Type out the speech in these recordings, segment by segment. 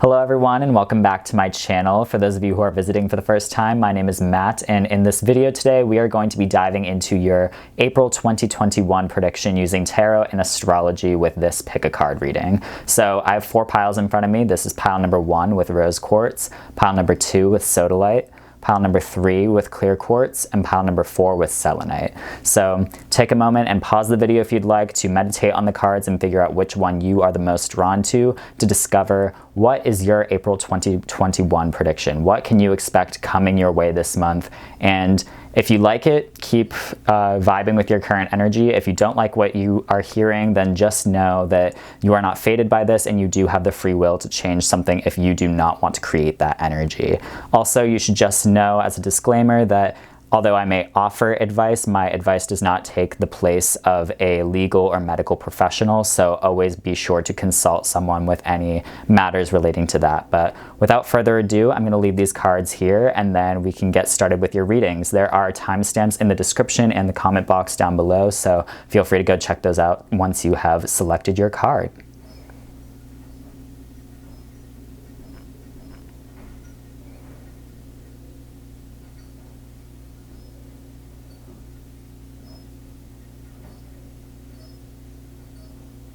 Hello everyone and welcome back to my channel. For those of you who are visiting for the first time, my name is Matt, and in this video today we are going to be diving into your April 2021 prediction using tarot and astrology with this pick a card reading. So I have 4 piles in front of me. This is pile number 1 with rose quartz, pile number 2 with sodalite, pile number 3 with clear quartz, and pile number 4 with selenite. So take a moment and pause the video if you'd like to meditate on the cards and figure out which one you are the most drawn to discover what is your April 2021 prediction. What can you expect coming your way this month? And if you like it, keep vibing with your current energy. If you don't like what you are hearing, then just know that you are not fated by this and you do have the free will to change something if you do not want to create that energy. Also, you should just know as a disclaimer that although I may offer advice, my advice does not take the place of a legal or medical professional, so always be sure to consult someone with any matters relating to that. But without further ado, I'm going to leave these cards here and then we can get started with your readings. There are timestamps in the description and the comment box down below, so feel free to go check those out once you have selected your card.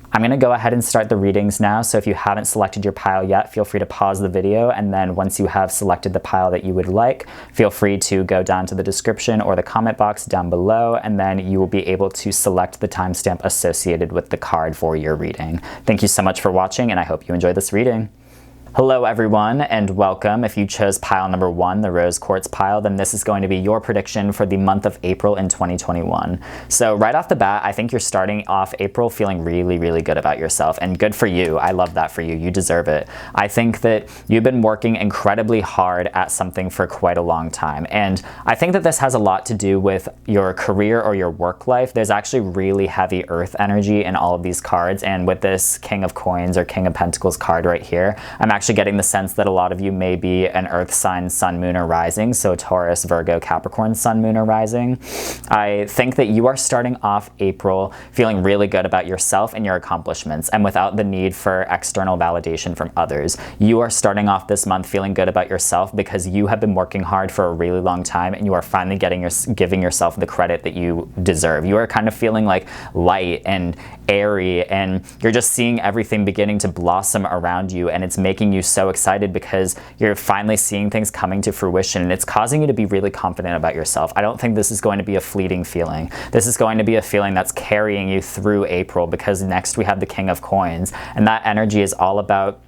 I'm going to go ahead and start the readings now, so if you haven't selected your pile yet, feel free to pause the video, and then once you have selected the pile that you would like, feel free to go down to the description or the comment box down below, and then you will be able to select the timestamp associated with the card for your reading. Thank you so much for watching, and I hope you enjoy this reading. Hello everyone and welcome. If you chose pile number 1, the rose quartz pile, then this is going to be your prediction for the month of April in 2021. So right off the bat, I think you're starting off April feeling really good about yourself, and good for you. I love that for you. You deserve it. I think that you've been working incredibly hard at something for quite a long time, and I think that this has a lot to do with your career or your work life. There's actually really heavy earth energy in all of these cards, and with this King of Coins or King of Pentacles card right here, I'm actually getting the sense that a lot of you may be an earth sign, sun, moon, or rising, so Taurus, Virgo, Capricorn, sun, moon, or rising. I think that you are starting off April feeling really good about yourself and your accomplishments, and without the need for external validation from others. You are starting off this month feeling good about yourself because you have been working hard for a really long time, and you are finally giving yourself the credit that you deserve. You are kind of feeling like light and airy, and you're just seeing everything beginning to blossom around you, and it's making you so excited because you're finally seeing things coming to fruition, and it's causing you to be really confident about yourself. I don't think this is going to be a fleeting feeling. This is going to be a feeling that's carrying you through April, because next we have the King of Coins, and that energy is all about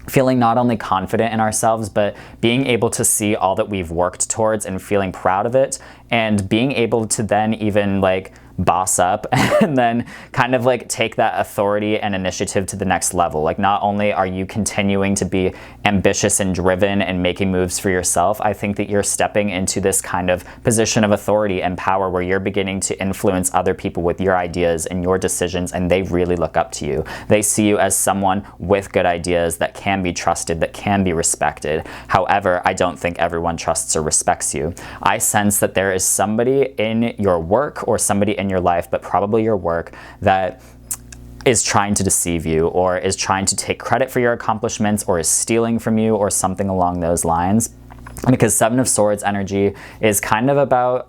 feeling not only confident in ourselves, but being able to see all that we've worked towards and feeling proud of it, and being able to then even like boss up and then kind of like take that authority and initiative to the next level. Like, not only are you continuing to be ambitious and driven and making moves for yourself, I think that you're stepping into this kind of position of authority and power where you're beginning to influence other people with your ideas and your decisions, and they really look up to you. They see you as someone with good ideas that can be trusted, that can be respected. However, I don't think everyone trusts or respects you. I sense that there is somebody in your work or somebody in your life, but probably your work, that is trying to deceive you or is trying to take credit for your accomplishments or is stealing from you or something along those lines. Because 7 of Swords energy is kind of about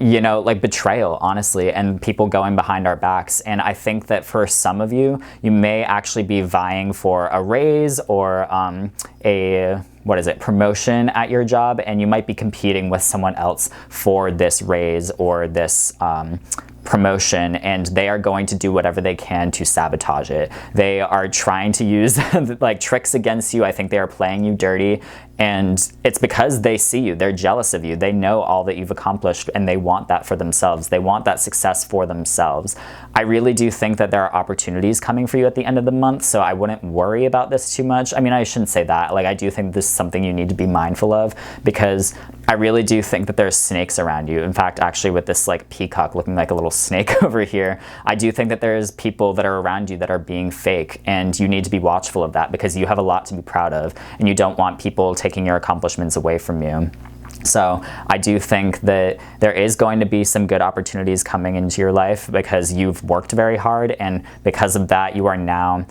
you know, like betrayal, honestly, and people going behind our backs. And I think that for some of you, you may actually be vying for a raise or promotion at your job, and you might be competing with someone else for this raise or this promotion, and they are going to do whatever they can to sabotage it. They are trying to use like tricks against you. I think they are playing you dirty, and it's because they see you. They're jealous of you. They know all that you've accomplished, and they want that for themselves. They want that success for themselves. I really do think that there are opportunities coming for you at the end of the month, so I wouldn't worry about this too much. I mean, I shouldn't say that. Like, I do think this is something you need to be mindful of, because I really do think that there's snakes around you. In fact, actually, with this like peacock looking like a little snake over here, I do think that there's people that are around you that are being fake, and you need to be watchful of that because you have a lot to be proud of, and you don't want people taking your accomplishments away from you. So I do think that there is going to be some good opportunities coming into your life because you've worked very hard, and because of that you are now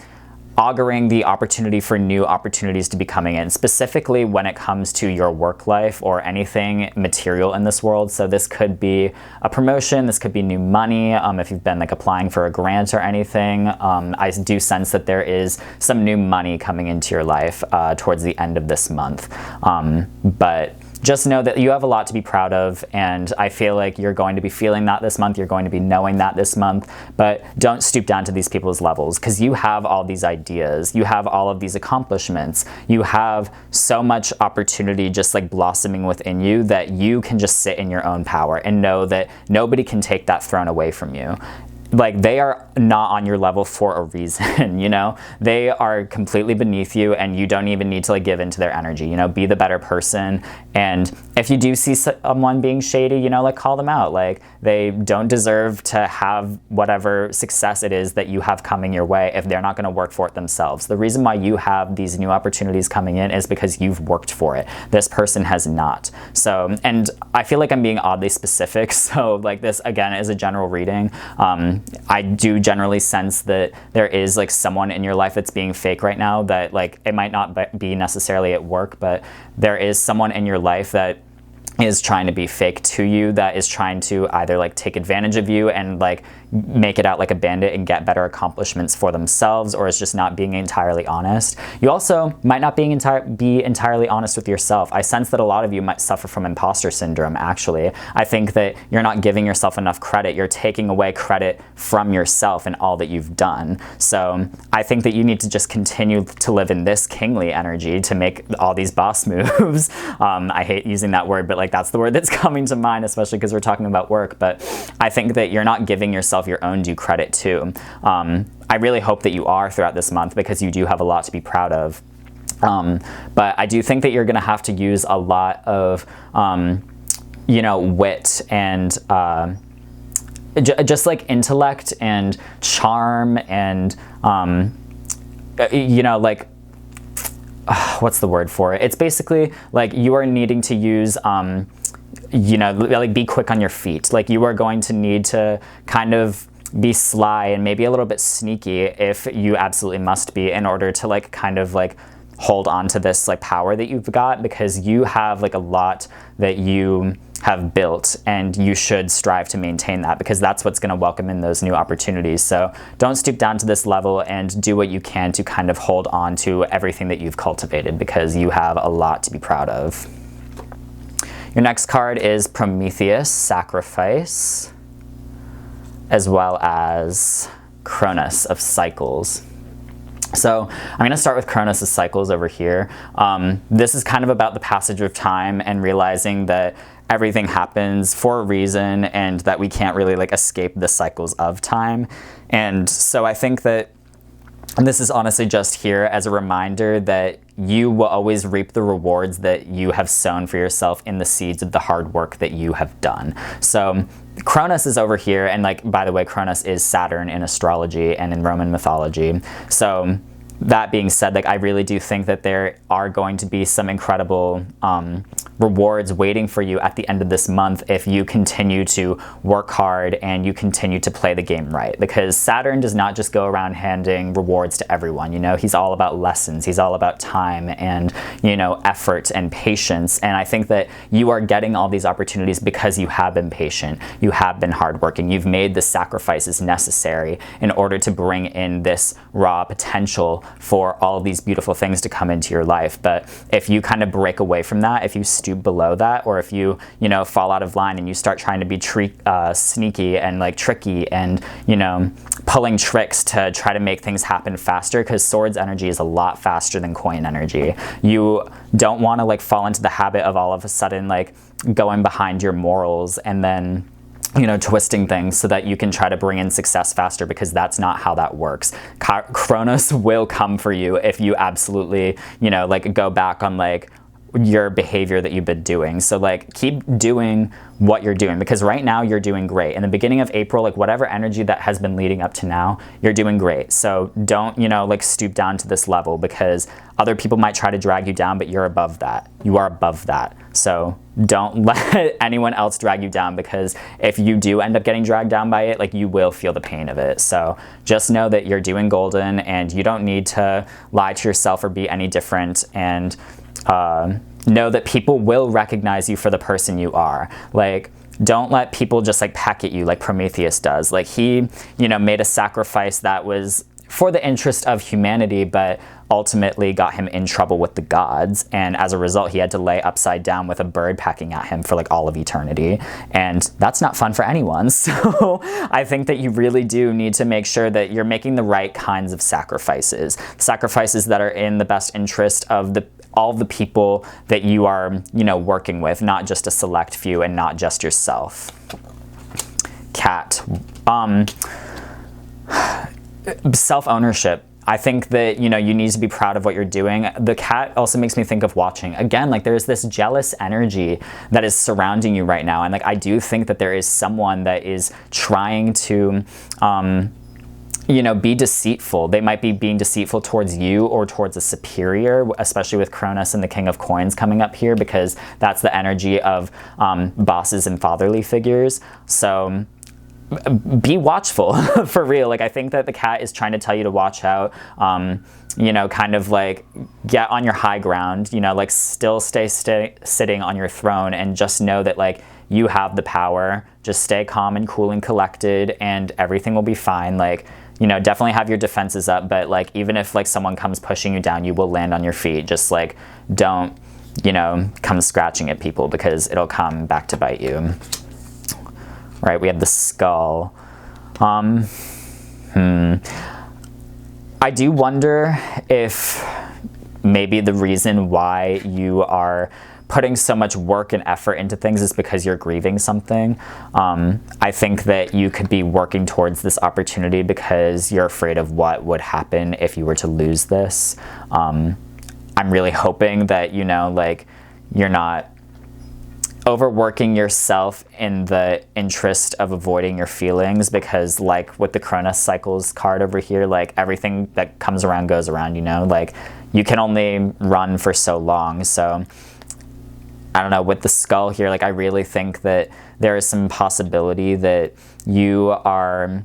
auguring the opportunity for new opportunities to be coming in, specifically when it comes to your work life or anything material in this world. So this could be a promotion, this could be new money, if you've been like applying for a grant or anything. I do sense that there is some new money coming into your life towards the end of this month. But just know that you have a lot to be proud of, and I feel like you're going to be feeling that this month, you're going to be knowing that this month, but don't stoop down to these people's levels, because you have all these ideas, you have all of these accomplishments, you have so much opportunity just like blossoming within you that you can just sit in your own power and know that nobody can take that throne away from you. Like, they are not on your level for a reason, you know? They are completely beneath you, and you don't even need to like give into their energy, you know? Be the better person. And if you do see someone being shady, you know, like, call them out. Like, they don't deserve to have whatever success it is that you have coming your way if they're not going to work for it themselves. The reason why you have these new opportunities coming in is because you've worked for it. This person has not. So, and I feel like I'm being oddly specific, so like this again is a general reading. I do generally sense that there is like someone in your life that's being fake right now, that like it might not be necessarily at work, but there is someone in your life that is trying to be fake to you, that is trying to either like take advantage of you and like make it out like a bandit and get better accomplishments for themselves, or is just not being entirely honest. You also might not be entirely honest with yourself. I sense that a lot of you might suffer from imposter syndrome, actually. I think that you're not giving yourself enough credit. You're taking away credit from yourself and all that you've done. So I think that you need to just continue to live in this kingly energy to make all these boss moves. I hate using that word, but like that's the word that's coming to mind, especially because we're talking about work. But I think that you're not giving yourself your own due credit too. I really hope that you are throughout this month, because you do have a lot to be proud of. But I do think that you're going to have to use a lot of, you know, wit and just like intellect and charm and, you know, like, what's the word for it? It's basically like you are needing to use, you know, like be quick on your feet. Like you are going to need to kind of be sly and maybe a little bit sneaky, if you absolutely must be, in order to like kind of like hold on to this like power that you've got, because you have like a lot that you have built, and you should strive to maintain that, because that's what's going to welcome in those new opportunities. So don't stoop down to this level, and do what you can to kind of hold on to everything that you've cultivated, because you have a lot to be proud of. Your next card is Prometheus, Sacrifice, as well as Cronus of Cycles. So I'm going to start with Cronus of Cycles over here. This is kind of about the passage of time and realizing that everything happens for a reason, and that we can't really like escape the cycles of time. And so I think that this is honestly just here as a reminder that you will always reap the rewards that you have sown for yourself in the seeds of the hard work that you have done. So Cronus is over here, and like, by the way, Cronus is Saturn in astrology and in Roman mythology. So that being said, like, I really do think that there are going to be some incredible rewards waiting for you at the end of this month if you continue to work hard and you continue to play the game right. Because Saturn does not just go around handing rewards to everyone, you know, he's all about lessons, he's all about time and, you know, effort and patience. And I think that you are getting all these opportunities because you have been patient, you have been hardworking, you've made the sacrifices necessary in order to bring in this raw potential for all of these beautiful things to come into your life. But if you kind of break away from that, if you stoop below that, or if you know, fall out of line and you start trying to be sneaky and like tricky and, you know, pulling tricks to try to make things happen faster, because swords energy is a lot faster than coin energy. You don't want to like fall into the habit of all of a sudden like going behind your morals and then, you know, twisting things so that you can try to bring in success faster, because that's not how that works. Kronos will come for you if you absolutely, you know, like go back on like your behavior that you've been doing. So like keep doing what you're doing, because right now you're doing great. In the beginning of April, like whatever energy that has been leading up to now, you're doing great. So don't, you know, like stoop down to this level, because other people might try to drag you down, but you're above that. You are above that. So don't let anyone else drag you down, because if you do end up getting dragged down by it, like, you will feel the pain of it. So just know that you're doing golden, and you don't need to lie to yourself or be any different, and know that people will recognize you for the person you are. Like, don't let people just like peck at you like Prometheus does. Like, he, you know, made a sacrifice that was for the interest of humanity, but ultimately got him in trouble with the gods, and as a result he had to lay upside down with a bird pecking at him for like all of eternity, and that's not fun for anyone. So I think that you really do need to make sure that you're making the right kinds of sacrifices that are in the best interest of all of the people that you are, you know, working with, not just a select few and not just yourself. Cat. Self-ownership. I think that, you know, you need to be proud of what you're doing. The cat also makes me think of watching. Again, like, there's this jealous energy that is surrounding you right now. And like, I do think that there is someone that is trying to, you know, be deceitful. They might be being deceitful towards you or towards a superior, especially with Cronus and the King of Coins coming up here, because that's the energy of bosses and fatherly figures. So be watchful for real. Like, I think that the cat is trying to tell you to watch out, you know, kind of like get on your high ground, you know, like still stay sitting on your throne, and just know that like you have the power. Just stay calm and cool and collected, and everything will be fine. Like, you know, definitely have your defenses up, but like, even if like someone comes pushing you down, you will land on your feet. Just like, don't, you know, come scratching at people, because it'll come back to bite you. Right, we have the skull. I do wonder if maybe the reason why you are putting so much work and effort into things is because you're grieving something. I think that you could be working towards this opportunity because you're afraid of what would happen if you were to lose this. I'm really hoping that, you know, like, you're not overworking yourself in the interest of avoiding your feelings, because like with the Cronus Cycles card over here, like, everything that comes around goes around, you know, like, you can only run for so long. So I don't know, with the skull here, like, I really think that there is some possibility that you are,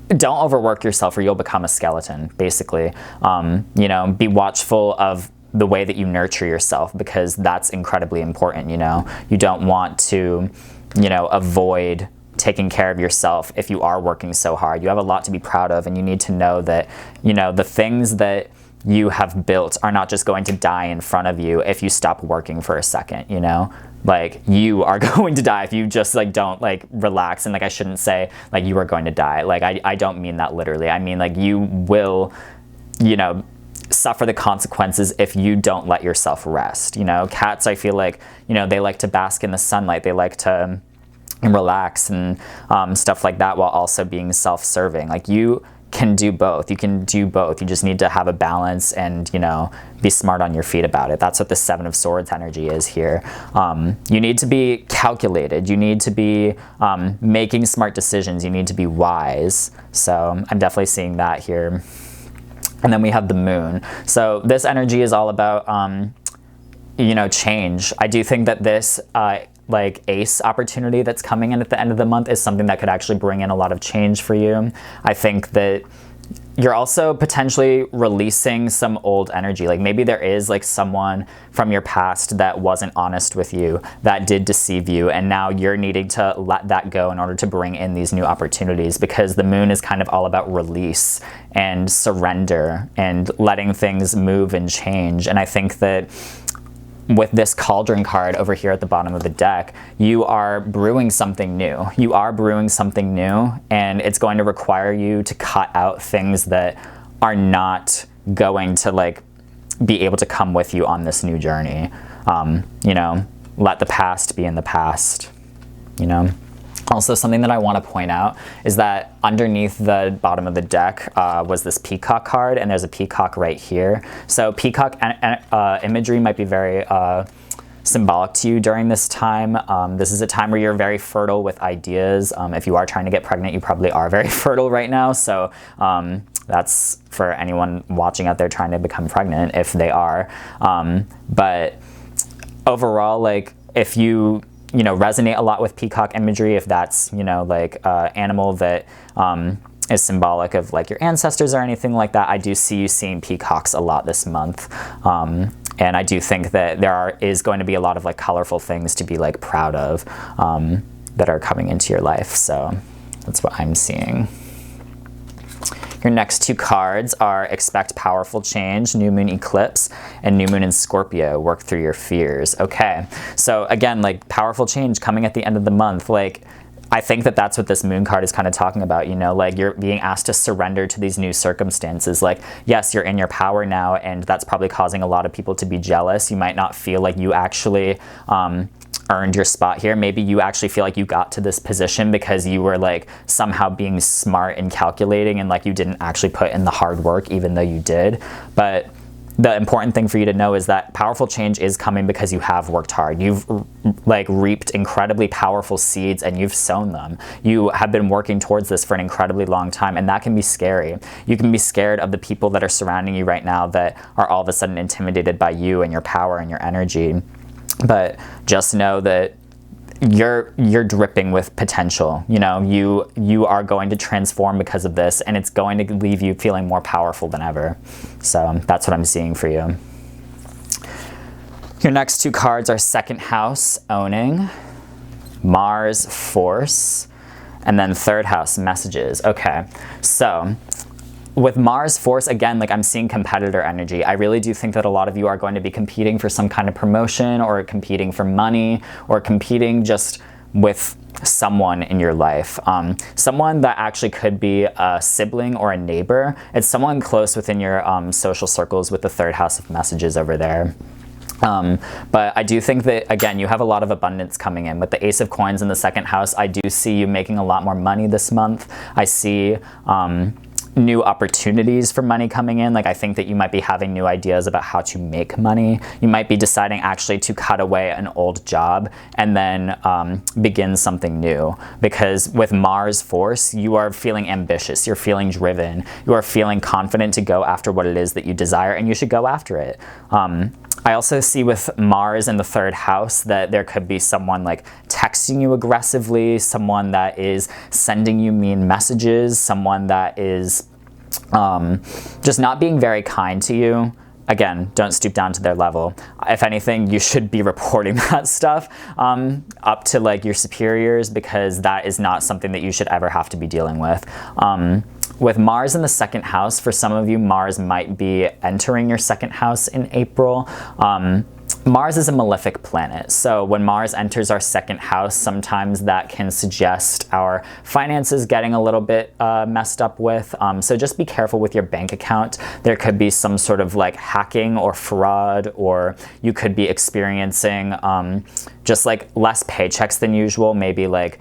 don't overwork yourself or you'll become a skeleton, basically. You know, be watchful of the way that you nurture yourself, because that's incredibly important. You know, you don't want to, you know, avoid taking care of yourself if you are working so hard. You have a lot to be proud of, and you need to know that, you know, the things that you have built are not just going to die in front of you if you stop working for a second, you know? Like, you are going to die if you just like don't like relax. And like, I shouldn't say like you are going to die. Like, I don't mean that literally. I mean, like, you will, you know, suffer the consequences if you don't let yourself rest. You know, cats, I feel like, you know, they like to bask in the sunlight. They like to relax and stuff like that, while also being self-serving. Like, you can do both. You can do both. You just need to have a balance and, you know, be smart on your feet about it. That's what the Seven of Swords energy is here. You need to be calculated. You need to be making smart decisions. You need to be wise. So I'm definitely seeing that here. And then we have the moon. So this energy is all about, you know, change. I do think that this like ace opportunity that's coming in at the end of the month is something that could actually bring in a lot of change for you. I think that you're also potentially releasing some old energy. Like, maybe there is like someone from your past that wasn't honest with you, that did deceive you, and now you're needing to let that go in order to bring in these new opportunities, because the moon is kind of all about release and surrender and letting things move and change. And I think that with this cauldron card over here at the bottom of the deck, you are brewing something new. You are brewing something new, and it's going to require you to cut out things that are not going to like be able to come with you on this new journey. You know, let the past be in the past, you know. Also, something that I want to point out is that underneath the bottom of the deck was this peacock card, and there's a peacock right here. So peacock imagery might be very symbolic to you during this time. This is a time where you're very fertile with ideas. If you are trying to get pregnant, you probably are very fertile right now. So That's for anyone watching out there trying to become pregnant, if they are. But overall, like, if you resonate a lot with peacock imagery, if that's, like animal that is symbolic of like your ancestors or anything like that, I do see you seeing peacocks a lot this month. And I do think that is going to be a lot of like colorful things to be like proud of that are coming into your life. So that's what I'm seeing. Your next two cards are Expect Powerful Change, New Moon Eclipse, and New Moon in Scorpio, Work Through Your Fears. Okay, so again, like powerful change coming at the end of the month. Like, I think that that's what this moon card is kind of talking about, like you're being asked to surrender to these new circumstances. Like, yes, you're in your power now, and that's probably causing a lot of people to be jealous. You might not feel like you actually earned your spot here. Maybe you actually feel like you got to this position because you were like somehow being smart and calculating, and like you didn't actually put in the hard work even though you did. But the important thing for you to know is that powerful change is coming because you have worked hard. You've like reaped incredibly powerful seeds and you've sown them. You have been working towards this for an incredibly long time, and that can be scary. You can be scared of the people that are surrounding you right now that are all of a sudden intimidated by you and your power and your energy. But just know that you're dripping with potential. You are going to transform because of this, and it's going to leave you feeling more powerful than ever. So that's what I'm seeing for you. Your next two cards are Second House, Owning, Mars, Force, and then Third House, Messages. Okay, so with Mars, Force, again, like I'm seeing competitor energy. I really do think that a lot of you are going to be competing for some kind of promotion, or competing for money, or competing just with someone in your life. Someone that actually could be a sibling or a neighbor. It's someone close within your social circles with the Third House of Messages over there. But I do think that, again, you have a lot of abundance coming in. With the Ace of Coins in the second house, I do see you making a lot more money this month. I see new opportunities for money coming in. Like, I think that you might be having new ideas about how to make money. You might be deciding actually to cut away an old job and then begin something new. Because with Mars, Force, you are feeling ambitious, you're feeling driven, you are feeling confident to go after what it is that you desire, and you should go after it. I also see with Mars in the third house that there could be someone like texting you aggressively, someone that is sending you mean messages, someone that is just not being very kind to you. Again, don't stoop down to their level. If anything, you should be reporting that stuff up to like your superiors, because that is not something that you should ever have to be dealing with. With Mars in the second house, for some of you, Mars might be entering your second house in April. Mars is a malefic planet, so when Mars enters our second house, sometimes that can suggest our finances getting a little bit messed up with. So just be careful with your bank account. There could be some sort of like hacking or fraud, or you could be experiencing just like less paychecks than usual. Maybe like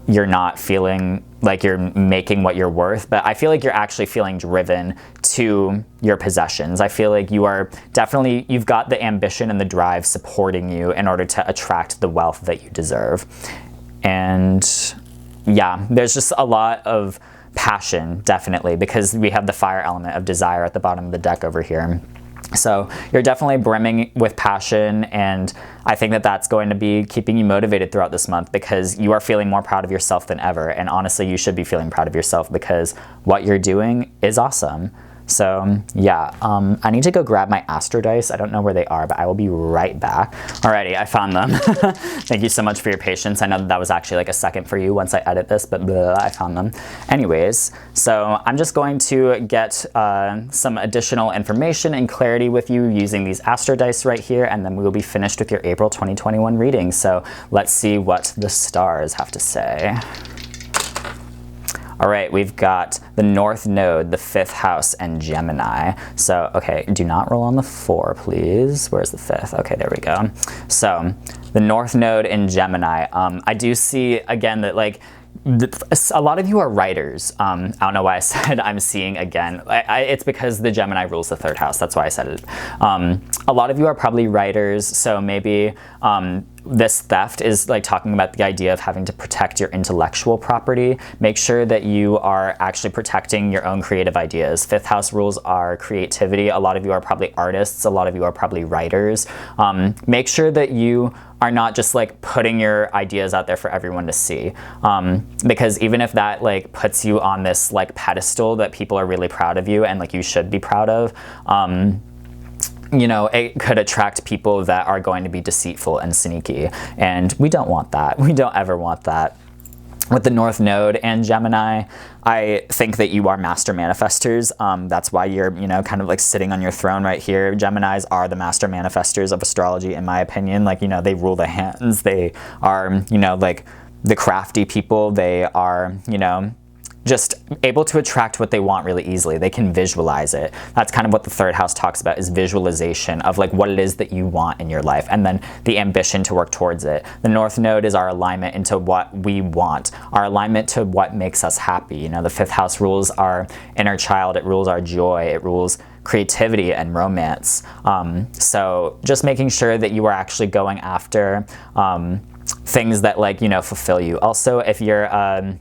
you're not feeling like you're making what you're worth, but I feel like you're actually feeling driven to your possessions. I feel like you are definitely, you've got the ambition and the drive supporting you in order to attract the wealth that you deserve. And yeah, there's just a lot of passion, definitely, because we have the fire element of desire at the bottom of the deck over here. So you're definitely brimming with passion, and I think that that's going to be keeping you motivated throughout this month, because you are feeling more proud of yourself than ever. And honestly, you should be feeling proud of yourself, because what you're doing is awesome. So yeah, I need to go grab my astro dice. I don't know where they are, but I will be right back. Alrighty, I found them. Thank you so much for your patience. I know that was actually like a second for you once I edit this, but I found them. Anyways, so I'm just going to get some additional information and clarity with you using these astro dice right here, and then we will be finished with your April 2021 reading. So let's see what the stars have to say. All right, we've got the North Node, the 5th house, and Gemini. So, okay, do not roll on the 4, please. Where's the 5th? Okay, there we go. So, the North Node in Gemini. I do see, again, that like, a lot of you are writers. I don't know why I said I'm seeing again. It's because the Gemini rules the 3rd house. That's why I said it. A lot of you are probably writers, so maybe this theft is like talking about the idea of having to protect your intellectual property. Make sure that you are actually protecting your own creative ideas. Fifth house rules are creativity. A lot of you are probably artists. A lot of you are probably writers. Make sure that you are not just like putting your ideas out there for everyone to see. Because even if that like puts you on this like pedestal that people are really proud of you and like you should be proud of, you know, it could attract people that are going to be deceitful and sneaky. And we don't want that. We don't ever want that. With the North Node and Gemini, I think that you are master manifestors. That's why you're, you know, kind of like sitting on your throne right here. Geminis are the master manifestors of astrology, in my opinion. Like, you know, they rule the hands. They are, you know, like the crafty people. They are, you know, just able to attract what they want really easily. They can visualize it. That's kind of what the third house talks about, is visualization of like what it is that you want in your life, and then the ambition to work towards it. The North Node is our alignment into what we want, our alignment to what makes us happy. You know, the fifth house rules our inner child, it rules our joy, it rules creativity and romance. So just making sure that you are actually going after things that, like, you know, fulfill you. Also, if you're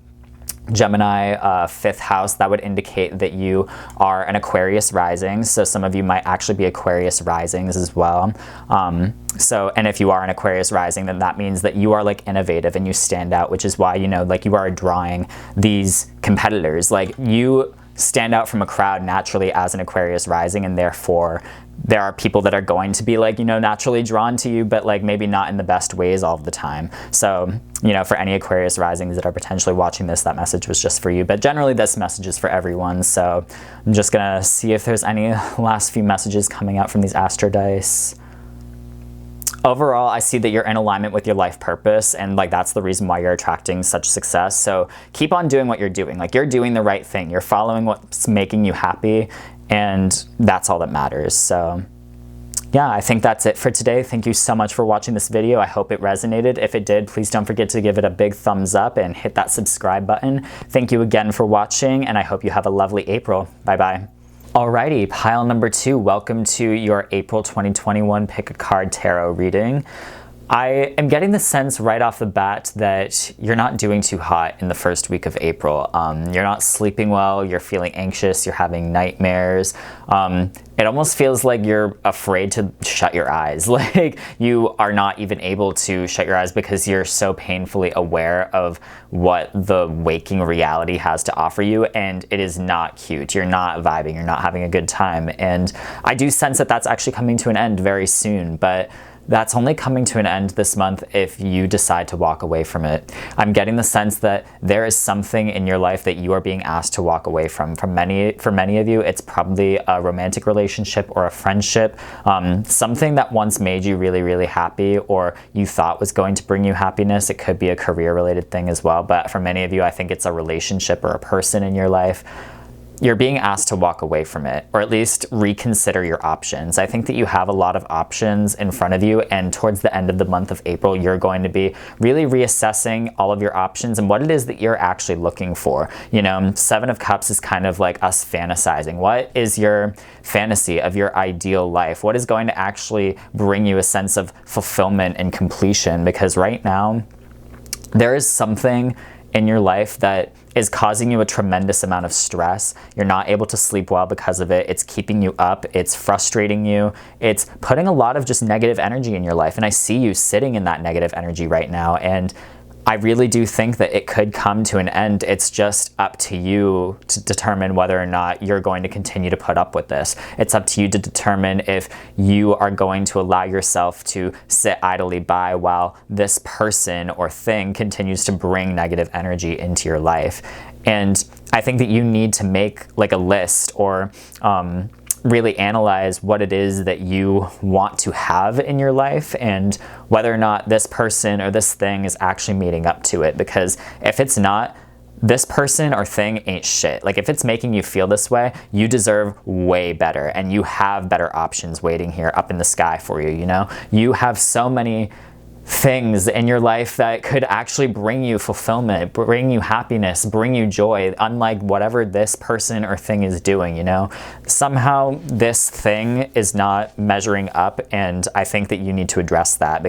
Gemini, fifth house, that would indicate that you are an Aquarius rising. So some of you might actually be Aquarius risings as well. And if you are an Aquarius rising, then that means that you are like innovative and you stand out, which is why, you know, like you are drawing these competitors. Like you stand out from a crowd naturally as an Aquarius rising, and therefore there are people that are going to be like, you know, naturally drawn to you, but like maybe not in the best ways all the time. So, you know, for any Aquarius risings that are potentially watching this, that message was just for you. But generally this message is for everyone. So I'm just gonna see if there's any last few messages coming out from these astro dice. Overall, I see that you're in alignment with your life purpose, and like that's the reason why you're attracting such success. So keep on doing what you're doing. Like you're doing the right thing. You're following what's making you happy, and that's all that matters. So yeah, I think that's it for today. Thank you so much for watching this video. I hope it resonated. If it did, please don't forget to give it a big thumbs up and hit that subscribe button. Thank you again for watching, and I hope you have a lovely April. Bye-bye. Alrighty, pile number 2, welcome to your April 2021 Pick a Card Tarot reading. I am getting the sense right off the bat that you're not doing too hot in the first week of April. You're not sleeping well, you're feeling anxious, you're having nightmares. It almost feels like you're afraid to shut your eyes. Like you are not even able to shut your eyes because you're so painfully aware of what the waking reality has to offer you, and it is not cute. You're not vibing, you're not having a good time. And I do sense that that's actually coming to an end very soon, but that's only coming to an end this month if you decide to walk away from it. I'm getting the sense that there is something in your life that you are being asked to walk away from. For many of you, it's probably a romantic relationship or a friendship, something that once made you really, really happy or you thought was going to bring you happiness. It could be a career-related thing as well, but for many of you, I think it's a relationship or a person in your life. You're being asked to walk away from it, or at least reconsider your options. I think that you have a lot of options in front of you, and towards the end of the month of April, you're going to be really reassessing all of your options and what it is that you're actually looking for. You know, Seven of Cups is kind of like us fantasizing. What is your fantasy of your ideal life? What is going to actually bring you a sense of fulfillment and completion? Because right now, there is something in your life that is causing you a tremendous amount of stress. You're not able to sleep well because of it. It's keeping you up. It's frustrating you. It's putting a lot of just negative energy in your life. And I see you sitting in that negative energy right now. And I really do think that it could come to an end. It's just up to you to determine whether or not you're going to continue to put up with this. It's up to you to determine if you are going to allow yourself to sit idly by while this person or thing continues to bring negative energy into your life. And I think that you need to make like a list or really analyze what it is that you want to have in your life and whether or not this person or this thing is actually meeting up to it. Because if it's not, this person or thing ain't shit. Like if it's making you feel this way, you deserve way better, and you have better options waiting here up in the sky for you, you know? You have so many things in your life that could actually bring you fulfillment, bring you happiness, bring you joy, unlike whatever this person or thing is doing, you know? Somehow this thing is not measuring up, and I think that you need to address that,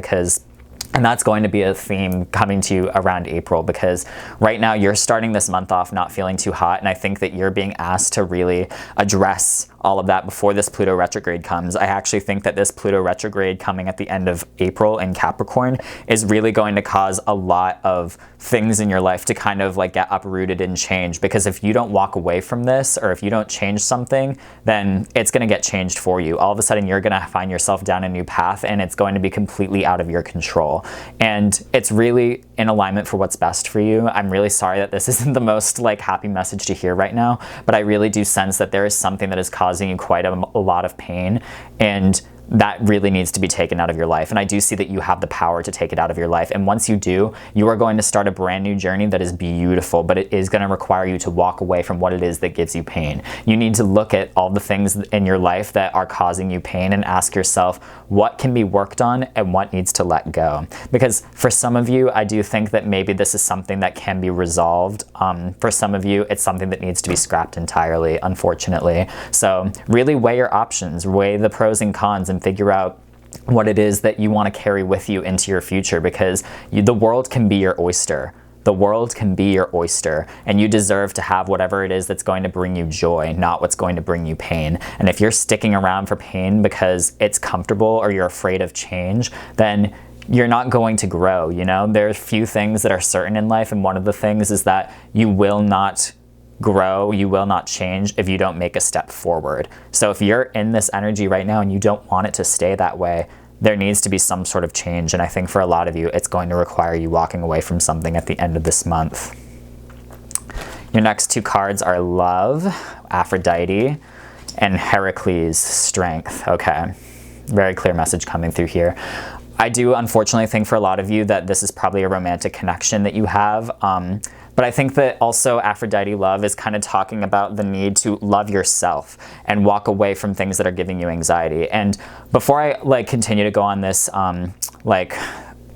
and that's going to be a theme coming to you around April, because right now you're starting this month off not feeling too hot, and I think that you're being asked to really address all of that before this Pluto retrograde comes. I actually think that this Pluto retrograde coming at the end of April in Capricorn is really going to cause a lot of things in your life to kind of like get uprooted and change, because if you don't walk away from this, or if you don't change something, then it's going to get changed for you. All of a sudden you're going to find yourself down a new path, and it's going to be completely out of your control. And it's really in alignment for what's best for you. I'm really sorry that this isn't the most like happy message to hear right now, but I really do sense that there is something that is causing you quite a lot of pain, and that really needs to be taken out of your life. And I do see that you have the power to take it out of your life. And once you do, you are going to start a brand new journey that is beautiful, but it is going to require you to walk away from what it is that gives you pain. You need to look at all the things in your life that are causing you pain and ask yourself what can be worked on and what needs to let go. Because for some of you, I do think that maybe this is something that can be resolved. For some of you, it's something that needs to be scrapped entirely, unfortunately. So really weigh your options, weigh the pros and cons, and figure out what it is that you want to carry with you into your future, because the world can be your oyster. The world can be your oyster, and you deserve to have whatever it is that's going to bring you joy, not what's going to bring you pain. And if you're sticking around for pain because it's comfortable or you're afraid of change, then you're not going to grow, you know? There's few things that are certain in life, and one of the things is that you will not grow, you will not change if you don't make a step forward. So if you're in this energy right now and you don't want it to stay that way, there needs to be some sort of change. And I think for a lot of you, it's going to require you walking away from something at the end of this month. Your next two cards are Love, Aphrodite, and Heracles, Strength. Okay, very clear message coming through here. I do unfortunately think for a lot of you that this is probably a romantic connection that you have. But I think that also Aphrodite love is kind of talking about the need to love yourself and walk away from things that are giving you anxiety. And before I like continue to go on this like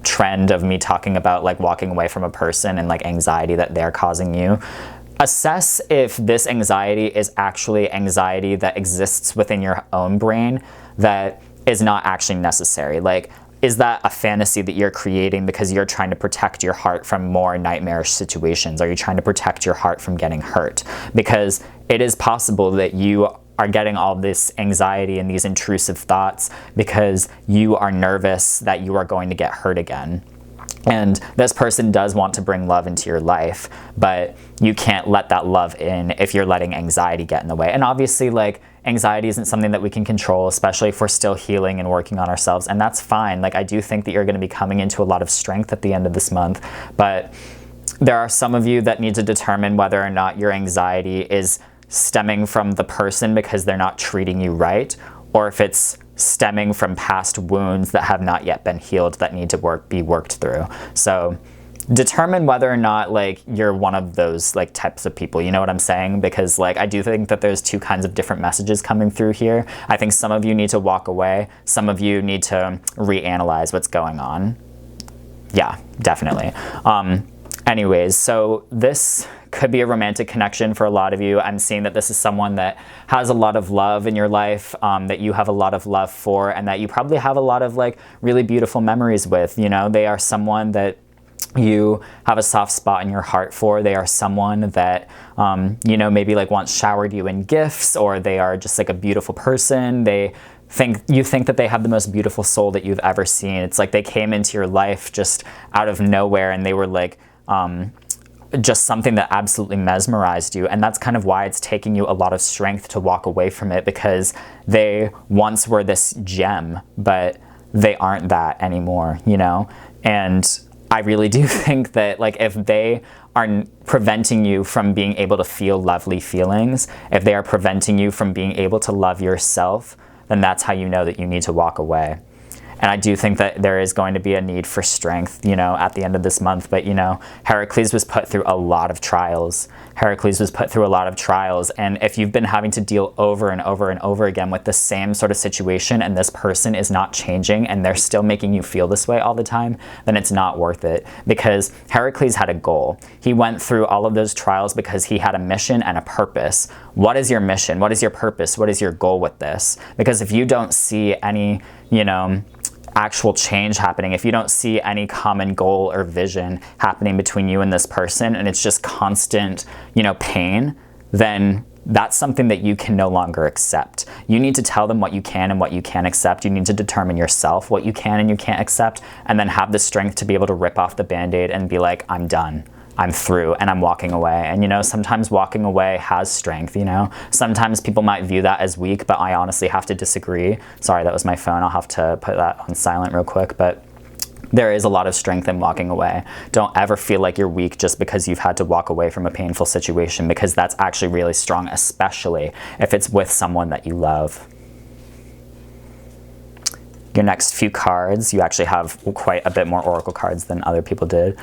trend of me talking about like walking away from a person and like anxiety that they're causing you, assess if this anxiety is actually anxiety that exists within your own brain that is not actually necessary. Like, is that a fantasy that you're creating because you're trying to protect your heart from more nightmarish situations? Are you trying to protect your heart from getting hurt? Because it is possible that you are getting all this anxiety and these intrusive thoughts because you are nervous that you are going to get hurt again. And this person does want to bring love into your life, but you can't let that love in if you're letting anxiety get in the way. And obviously, like, anxiety isn't something that we can control, especially if we're still healing and working on ourselves. And that's fine. Like, I do think that you're going to be coming into a lot of strength at the end of this month. But there are some of you that need to determine whether or not your anxiety is stemming from the person because they're not treating you right, or if it's stemming from past wounds that have not yet been healed that need to be worked through. So determine whether or not like you're one of those like types of people, you know what I'm saying? Because like I do think that there's two kinds of different messages coming through here. I think some of you need to walk away, some of you need to reanalyze what's going on. Yeah, definitely. Anyways, so this could be a romantic connection for a lot of you. I'm seeing that this is someone that has a lot of love in your life, that you have a lot of love for, and that you probably have a lot of like really beautiful memories with. You know, they are someone that you have a soft spot in your heart for. They are someone that, you know, maybe like once showered you in gifts, or they are just like a beautiful person. You think that they have the most beautiful soul that you've ever seen. It's like they came into your life just out of nowhere, and they were like, just something that absolutely mesmerized you. And that's kind of why it's taking you a lot of strength to walk away from it, because they once were this gem, but they aren't that anymore, you know? And I really do think that like if they are preventing you from being able to feel lovely feelings, if they are preventing you from being able to love yourself, then that's how you know that you need to walk away. And I do think that there is going to be a need for strength, you know, at the end of this month. But, you know, Heracles was put through a lot of trials. Heracles was put through a lot of trials. And if you've been having to deal over and over and over again with the same sort of situation, and this person is not changing and they're still making you feel this way all the time, then it's not worth it. Because Heracles had a goal. He went through all of those trials because he had a mission and a purpose. What is your mission? What is your purpose? What is your goal with this? Because if you don't see any, you know, actual change happening, if you don't see any common goal or vision happening between you and this person, and it's just constant, you know, pain, then that's something that you can no longer accept. You need to tell them what you can and what you can't accept. You need to determine yourself what you can and you can't accept, and then have the strength to be able to rip off the band-aid and be like, I'm done. I'm through and I'm walking away. And, you know, sometimes walking away has strength, you know. Sometimes people might view that as weak, but I honestly have to disagree. Sorry, that was my phone. I'll have to put that on silent real quick. But there is a lot of strength in walking away. Don't ever feel like you're weak just because you've had to walk away from a painful situation, because that's actually really strong, especially if it's with someone that you love. Your next few cards, you actually have quite a bit more oracle cards than other people did.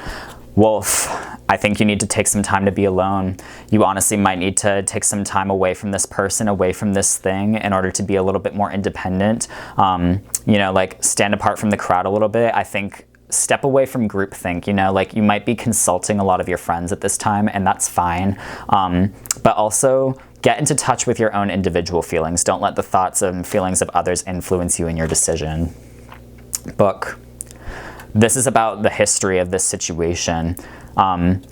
Wolf, I think you need to take some time to be alone. You honestly might need to take some time away from this person, away from this thing, in order to be a little bit more independent. You know, like stand apart from the crowd a little bit. I think step away from groupthink, you know, like you might be consulting a lot of your friends at this time, and that's fine. But also get into touch with your own individual feelings. Don't let the thoughts and feelings of others influence you in your decision. Book. This is about the history of this situation.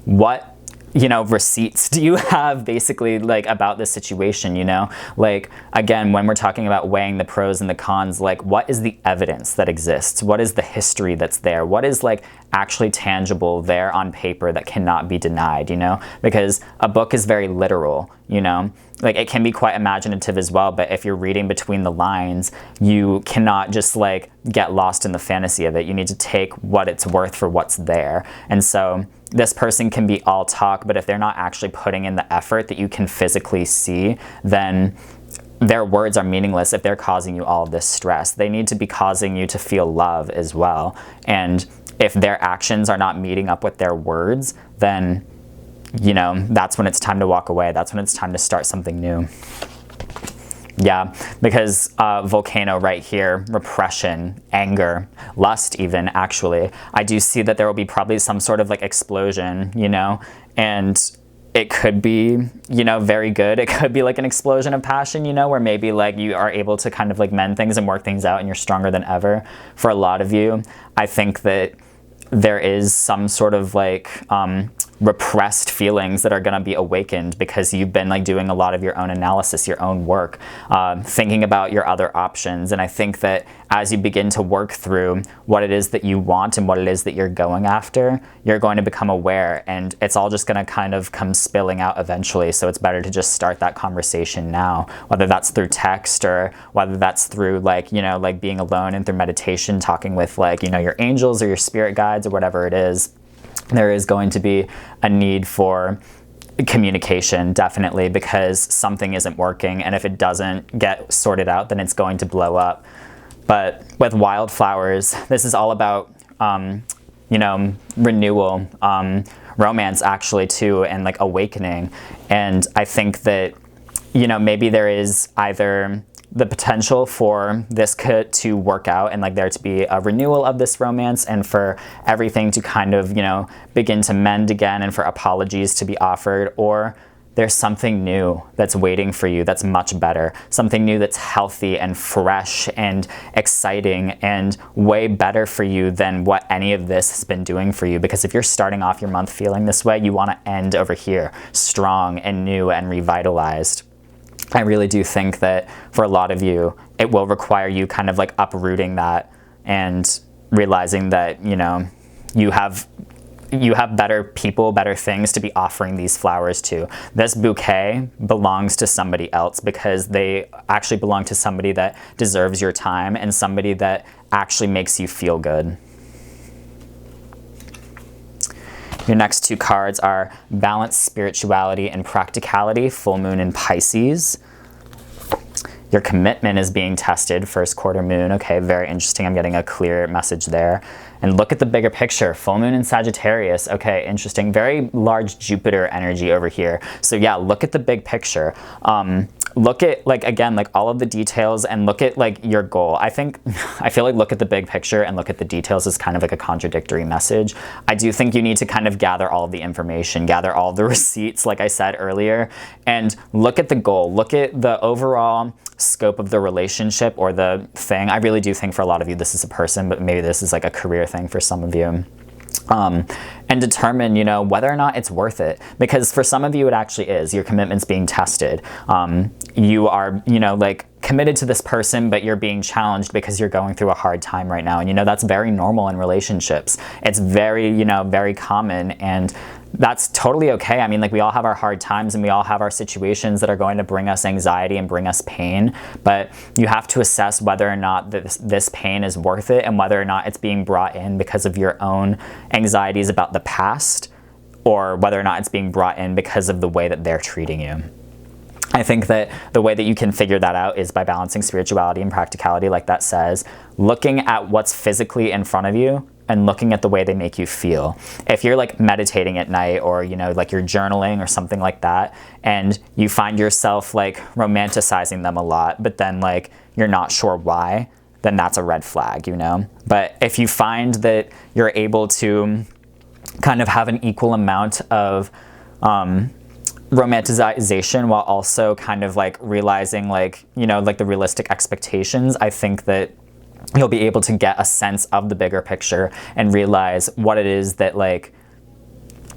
What, you know, receipts do you have basically like about this situation, you know? Like, again, when we're talking about weighing the pros and the cons, like what is the evidence that exists? What is the history that's there? What is like actually tangible there on paper that cannot be denied, you know? Because a book is very literal, you know? Like it can be quite imaginative as well, but if you're reading between the lines, you cannot just like get lost in the fantasy of it. You need to take what it's worth for what's there. And so this person can be all talk, but if they're not actually putting in the effort that you can physically see, then their words are meaningless if they're causing you all of this stress. They need to be causing you to feel love as well. And if their actions are not meeting up with their words, then, you know, that's when it's time to walk away. That's when it's time to start something new. Yeah, because volcano right here, repression, anger, lust even, actually. I do see that there will be probably some sort of like explosion, you know, and it could be, you know, very good. It could be like an explosion of passion, you know, where maybe like you are able to kind of like mend things and work things out and you're stronger than ever. For a lot of you, I think that there is some sort of like repressed feelings that are going to be awakened because you've been like doing a lot of your own analysis, your own work, thinking about your other options. And I think that as you begin to work through what it is that you want and what it is that you're going after, you're going to become aware, and it's all just going to kind of come spilling out eventually. So it's better to just start that conversation now, whether that's through text or whether that's through like, you know, like being alone and through meditation, talking with like, you know, your angels or your spirit guides or whatever it is. There is going to be a need for communication, definitely, because something isn't working, and if it doesn't get sorted out, then it's going to blow up. But with wildflowers, this is all about, you know, renewal, romance actually too, and like awakening. And I think that, you know, maybe there is either the potential for this to work out and like there to be a renewal of this romance and for everything to kind of, you know, begin to mend again and for apologies to be offered, or there's something new that's waiting for you that's much better, something new that's healthy and fresh and exciting and way better for you than what any of this has been doing for you. Because if you're starting off your month feeling this way, you want to end over here strong and new and revitalized. I really do think that for a lot of you, it will require you kind of like uprooting that and realizing that, you know, you have better people, better things to be offering these flowers to. This bouquet belongs to somebody else because they actually belong to somebody that deserves your time and somebody that actually makes you feel good. Your next two cards are Balance, Spirituality, and Practicality, Full Moon in Pisces. Your commitment is being tested, first quarter moon. Okay, very interesting. I'm getting a clear message there. And look at the bigger picture. Full moon in Sagittarius. Okay, interesting. Very large Jupiter energy over here. So yeah, look at the big picture. Look at, like, again, like all of the details, and look at like your goal. I feel like look at the big picture and look at the details is kind of like a contradictory message. I do think you need to kind of gather all of the information, gather all the receipts, like I said earlier, and look at the goal. Look at the overall scope of the relationship or the thing. I really do think for a lot of you this is a person, but maybe this is like a career thing for some of you. And determine, you know, whether or not it's worth it. Because for some of you, it actually is. Your commitment's being tested. You are, you know, like committed to this person, but you're being challenged because you're going through a hard time right now. And, you know, that's very normal in relationships. It's very, you know, very common, and that's totally okay. I mean, like, we all have our hard times and we all have our situations that are going to bring us anxiety and bring us pain, but you have to assess whether or not this pain is worth it, and whether or not it's being brought in because of your own anxieties about the past, or whether or not it's being brought in because of the way that they're treating you. I think that the way that you can figure that out is by balancing spirituality and practicality, like that says, looking at what's physically in front of you and looking at the way they make you feel. If you're like meditating at night, or, you know, like you're journaling or something like that, and you find yourself like romanticizing them a lot, but then like you're not sure why, then that's a red flag, you know? But if you find that you're able to kind of have an equal amount of romanticization while also kind of like realizing, like, you know, like the realistic expectations, I think that you'll be able to get a sense of the bigger picture and realize what it is that like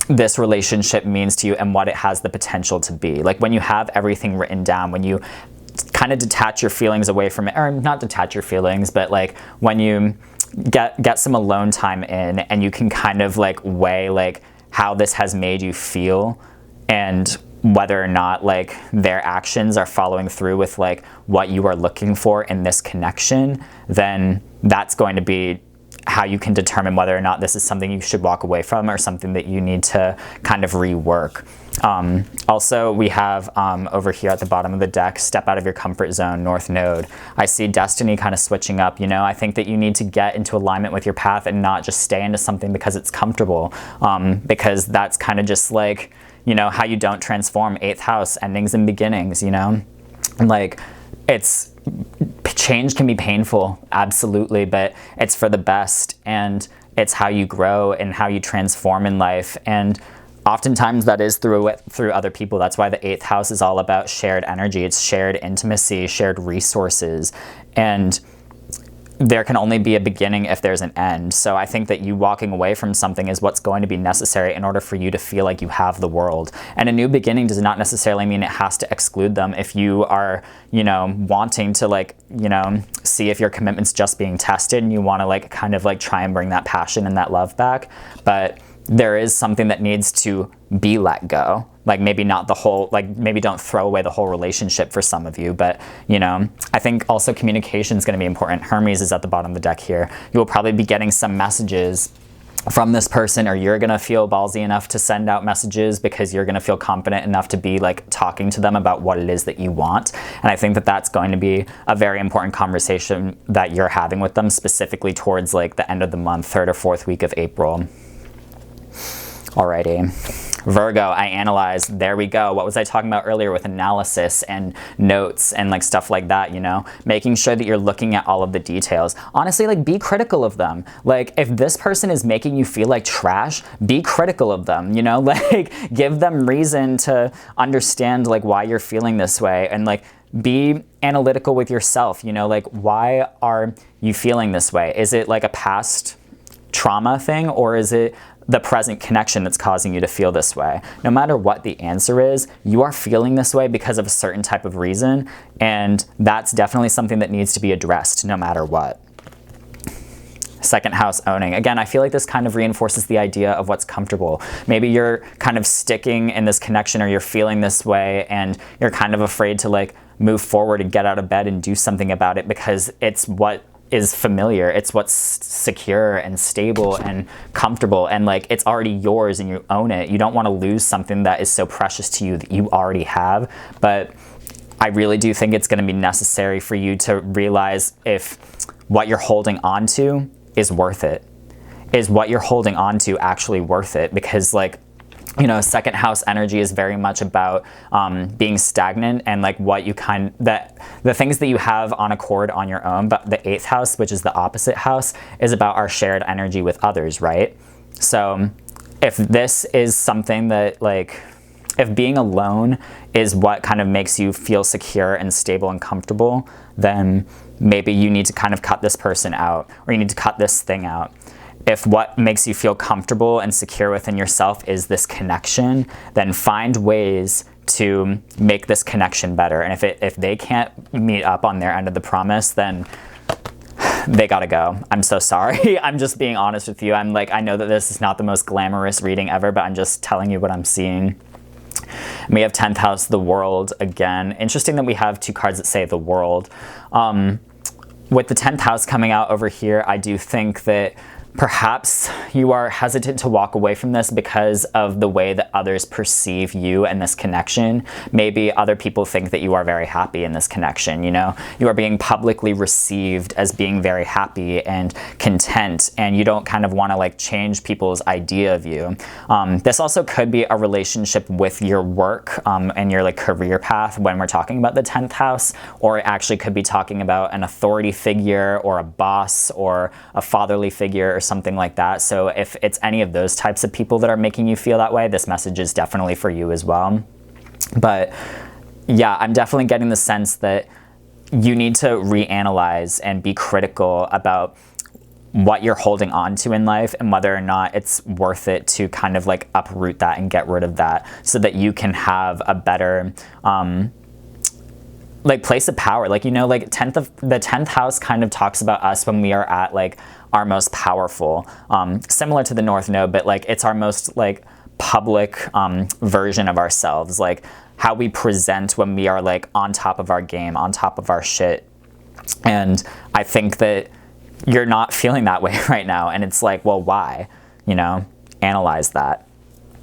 this relationship means to you and what it has the potential to be. Like, when you have everything written down, when you kind of detach your feelings away from it, or not detach your feelings, but like when you get some alone time in, and you can kind of like weigh like how this has made you feel, and whether or not like their actions are following through with like what you are looking for in this connection, then that's going to be how you can determine whether or not this is something you should walk away from, or something that you need to kind of rework. Also, we have over here at the bottom of the deck, step out of your comfort zone, North Node. I see destiny kind of switching up, you know. I think that you need to get into alignment with your path and not just stay into something because it's comfortable, because that's kind of just like, you know, how you don't transform. 8th house, endings and beginnings, you know? Like, it's, change can be painful, absolutely, but it's for the best, and it's how you grow and how you transform in life. And oftentimes that is through other people. That's why the 8th house is all about shared energy. It's shared intimacy, shared resources, and there can only be a beginning if there's an end. So I think that you walking away from something is what's going to be necessary in order for you to feel like you have the world. And a new beginning does not necessarily mean it has to exclude them. If you are, you know, wanting to like, you know, see if your commitment's just being tested, and you want to like kind of like try and bring that passion and that love back, but there is something that needs to be let go. Like, maybe not the whole, like maybe don't throw away the whole relationship for some of you, but, you know, I think also communication is going to be important. Hermes is at the bottom of the deck here. You will probably be getting some messages from this person, or you're going to feel ballsy enough to send out messages because you're going to feel confident enough to be like talking to them about what it is that you want. And I think that that's going to be a very important conversation that you're having with them, specifically towards like the end of the month, 3rd or 4th week of April. Alrighty. Virgo, I analyzed. There we go. What was I talking about earlier with analysis and notes and like stuff like that, you know? Making sure that you're looking at all of the details. Honestly, like, be critical of them. Like, if this person is making you feel like trash, be critical of them, you know? Like, give them reason to understand like why you're feeling this way, and like be analytical with yourself, you know? Like, why are you feeling this way? Is it like a past trauma thing, or is it the present connection that's causing you to feel this way? No matter what the answer is, you are feeling this way because of a certain type of reason, and that's definitely something that needs to be addressed no matter what. 2nd house owning. Again, I feel like this kind of reinforces the idea of what's comfortable. Maybe you're kind of sticking in this connection, or you're feeling this way, and you're kind of afraid to like move forward and get out of bed and do something about it because it's what is familiar, it's what's secure and stable and comfortable, and like it's already yours and you own it. You don't want to lose something that is so precious to you that you already have. But I really do think it's going to be necessary for you to realize if what you're holding on to is worth it. Is what you're holding on to actually worth it? Because like, you know, second house energy is very much about being stagnant and like what you the things that you have on accord on your own. But the 8th house, which is the opposite house, is about our shared energy with others, right? So if this is something that like, if being alone is what kind of makes you feel secure and stable and comfortable, then maybe you need to kind of cut this person out, or you need to cut this thing out. If what makes you feel comfortable and secure within yourself is this connection, then find ways to make this connection better. And if they can't meet up on their end of the promise, then they gotta go. I'm so sorry. I'm just being honest with you. I'm like, I know that this is not the most glamorous reading ever, but I'm just telling you what I'm seeing. We have 10th house, the world again. Interesting that we have 2 cards that say the world. With the 10th house coming out over here, I do think that perhaps you are hesitant to walk away from this because of the way that others perceive you and this connection. Maybe other people think that you are very happy in this connection, you know? You are being publicly received as being very happy and content, and you don't kind of want to like change people's idea of you. This also could be a relationship with your work and your like career path when we're talking about the 10th house, or it actually could be talking about an authority figure or a boss or a fatherly figure or something like that. So if it's any of those types of people that are making you feel that way, this message is definitely for you as well. But yeah, I'm definitely getting the sense that you need to reanalyze and be critical about what you're holding on to in life and whether or not it's worth it to kind of like uproot that and get rid of that so that you can have a better like place of power. Like, you know, like the 10th house kind of talks about us when we are at like our most powerful, similar to the North Node, but like it's our most like public version of ourselves, like how we present when we are like on top of our game, on top of our shit. And I think that you're not feeling that way right now. And it's like, well, why? You know, analyze that.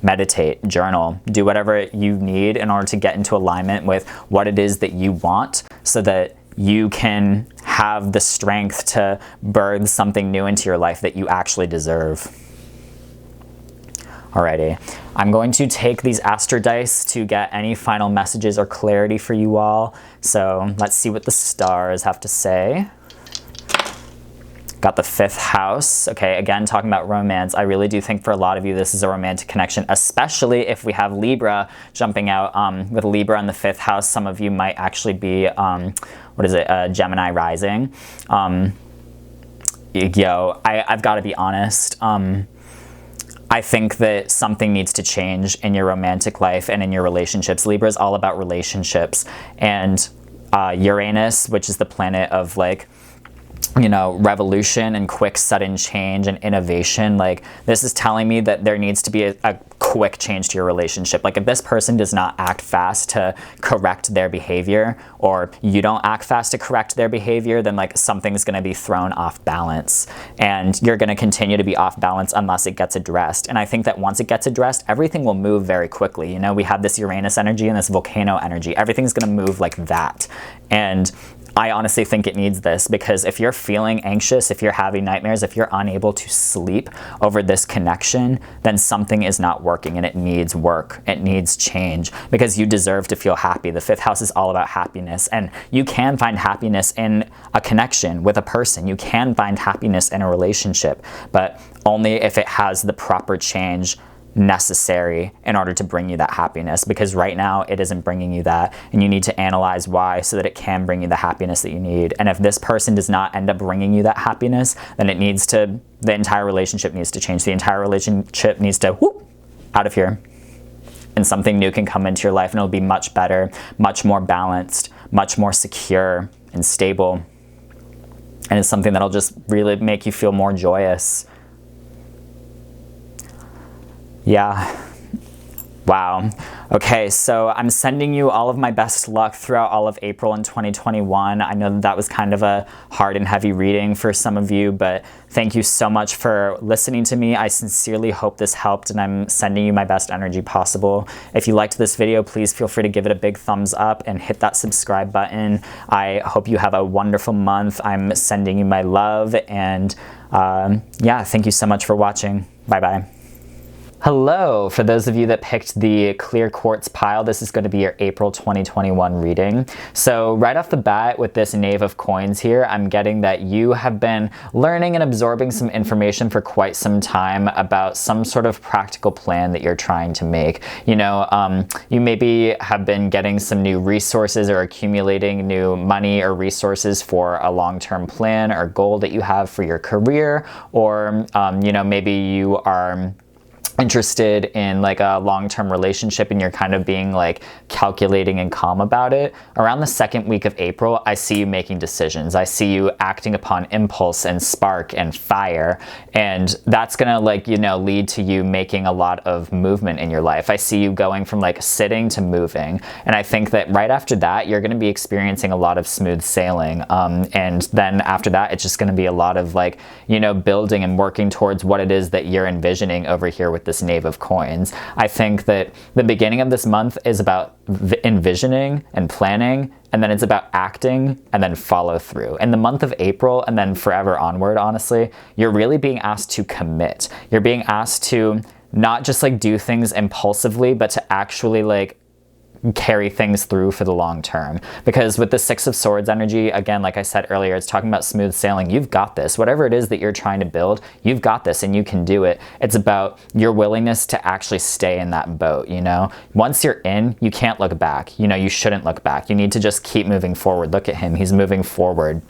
Meditate, journal, do whatever you need in order to get into alignment with what it is that you want so that you can have the strength to birth something new into your life that you actually deserve. Alrighty, I'm going to take these Astro Dice to get any final messages or clarity for you all. So let's see what the stars have to say. Got the 5th house. Okay, again, talking about romance. I really do think for a lot of you, this is a romantic connection, especially if we have Libra jumping out. With Libra in the 5th house, some of you might actually be, Gemini rising. I've got to be honest. I think that something needs to change in your romantic life and in your relationships. Libra is all about relationships. And Uranus, which is the planet of like, you know, revolution and quick sudden change and innovation, like this is telling me that there needs to be a quick change to your relationship. Like if this person does not act fast to correct their behavior, or you don't act fast to correct their behavior, then like something's going to be thrown off balance, and you're going to continue to be off balance unless it gets addressed. And I think that once it gets addressed, everything will move very quickly. You know, we have this Uranus energy and this volcano energy. Everything's going to move like that. And I honestly think it needs this, because if you're feeling anxious, if you're having nightmares, if you're unable to sleep over this connection, then something is not working and it needs work. It needs change, because you deserve to feel happy. The 5th house is all about happiness, and you can find happiness in a connection with a person. You can find happiness in a relationship, but only if it has the proper change necessary in order to bring you that happiness, because right now it isn't bringing you that, and you need to analyze why so that it can bring you the happiness that you need. And if this person does not end up bringing you that happiness, then the entire relationship needs to change. The entire relationship needs to whoop out of here, and something new can come into your life, and it'll be much better, much more balanced, much more secure and stable, and it's something that'll just really make you feel more joyous. Yeah, Wow. Okay, so I'm sending you all of my best luck throughout all of April in 2021. I know that was kind of a hard and heavy reading for some of you, but thank you so much for listening to me. I sincerely hope this helped, and I'm sending you my best energy possible. If you liked this video, please feel free to give it a big thumbs up and hit that subscribe button. I hope you have a wonderful month. I'm sending you my love, and yeah, thank you so much for watching. Bye-bye. Hello, for those of you that picked the clear quartz pile, this is going to be your April 2021 reading. So right off the bat with this Knave of Coins here, I'm getting that you have been learning and absorbing some information for quite some time about some sort of practical plan that you're trying to make. You know, you maybe have been getting some new resources or accumulating new money or resources for a long-term plan or goal that you have for your career, or, you know, maybe you are interested in like a long-term relationship and you're kind of being like calculating and calm about it. Around the second week of April, I see you making decisions. I see you acting upon impulse and spark and fire, and that's gonna, like, you know, lead to you making a lot of movement in your life. I see you going from like sitting to moving, and I think that right after that you're gonna be experiencing a lot of smooth sailing, and then after that it's just gonna be a lot of, like, you know, building and working towards what it is that you're envisioning over here with this Knave of Coins. I think that the beginning of this month is about envisioning and planning, and then it's about acting and then follow through. In the month of April and then forever onward, honestly, you're really being asked to commit. You're being asked to not just like do things impulsively, but to actually like carry things through for the long term. Because with the Six of Swords energy, again, like I said earlier, it's talking about smooth sailing. You've got this. Whatever it is that you're trying to build, you've got this and you can do it. It's about your willingness to actually stay in that boat, you know? Once you're in, you can't look back. You know, you shouldn't look back. You need to just keep moving forward. Look at him. He's moving forward.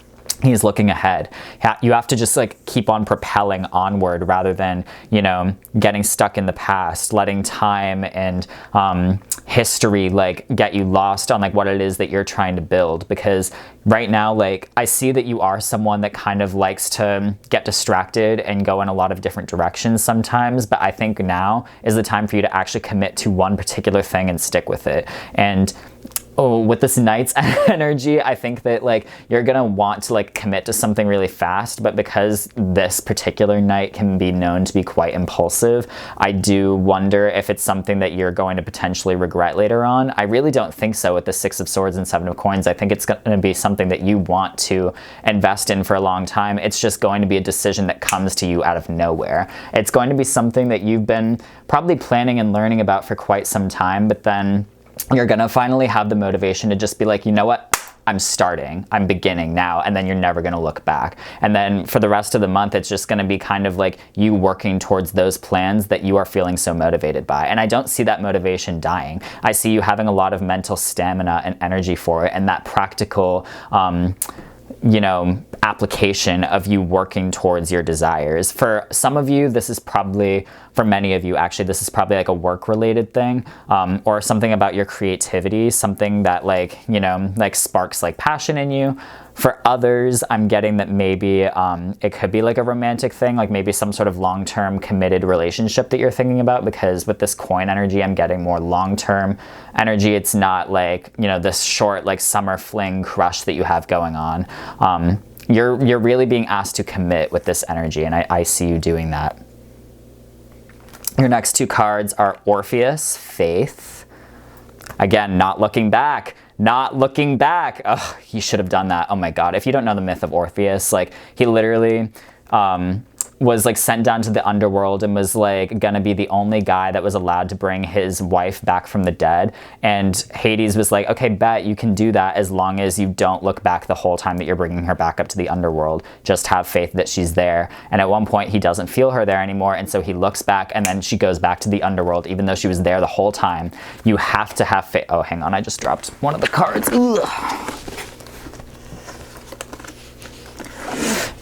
He's looking ahead. You have to just like keep on propelling onward rather than, you know, getting stuck in the past, letting time and history like get you lost on like what it is that you're trying to build. Because right now, like, I see that you are someone that kind of likes to get distracted and go in a lot of different directions sometimes, but I think now is the time for you to actually commit to one particular thing and stick with it. And oh, with this Knight's energy, I think that like you're gonna want to like commit to something really fast, but because this particular Knight can be known to be quite impulsive, I do wonder if it's something that you're going to potentially regret later on. I really don't think so with the Six of Swords and Seven of Coins. I think it's gonna be something that you want to invest in for a long time. It's just going to be a decision that comes to you out of nowhere. It's going to be something that you've been probably planning and learning about for quite some time, but then you're gonna finally have the motivation to just be like, you know what? I'm starting, I'm beginning now, and then you're never gonna look back. And then for the rest of the month, it's just gonna be kind of like you working towards those plans that you are feeling so motivated by. And I don't see that motivation dying. I see you having a lot of mental stamina and energy for it, and that practical, you know, application of you working towards your desires. For some of you, this is probably, for many of you actually, this is probably like a work-related thing, or something about your creativity, something that like, you know, like sparks like passion in you. For others, I'm getting that maybe it could be like a romantic thing, like maybe some sort of long-term committed relationship that you're thinking about, because with this coin energy, I'm getting more long-term energy. It's not like, you know, this short like summer fling crush that you have going on. You're really being asked to commit with this energy, and I see you doing that. Your next two cards are Orpheus, Faith. Again, not looking back. Not looking back. Ugh, he should have done that. Oh my God. If you don't know the myth of Orpheus, like he literally was like sent down to the underworld and was like gonna be the only guy that was allowed to bring his wife back from the dead. And Hades was like, okay, bet you can do that as long as you don't look back the whole time that you're bringing her back up to the underworld. Just have faith that she's there. And at one point he doesn't feel her there anymore, and so he looks back and then she goes back to the underworld even though she was there the whole time. You have to have faith. Oh, hang on, I just dropped one of the cards. Ugh.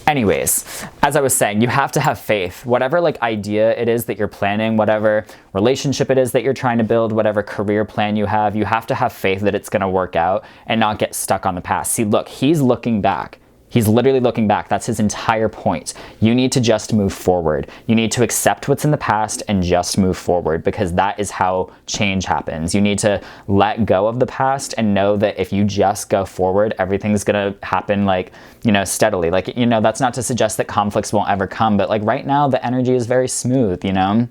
Anyways, as I was saying, you have to have faith. Whatever like idea it is that you're planning, whatever relationship it is that you're trying to build, whatever career plan you have to have faith that it's gonna work out and not get stuck on the past. See, look, he's looking back. He's literally looking back. That's his entire point. You need to just move forward. You need to accept what's in the past and just move forward, because that is how change happens. You need to let go of the past and know that if you just go forward, everything's gonna happen, like, you know, steadily. Like, you know, that's not to suggest that conflicts won't ever come, but like right now the energy is very smooth, you know?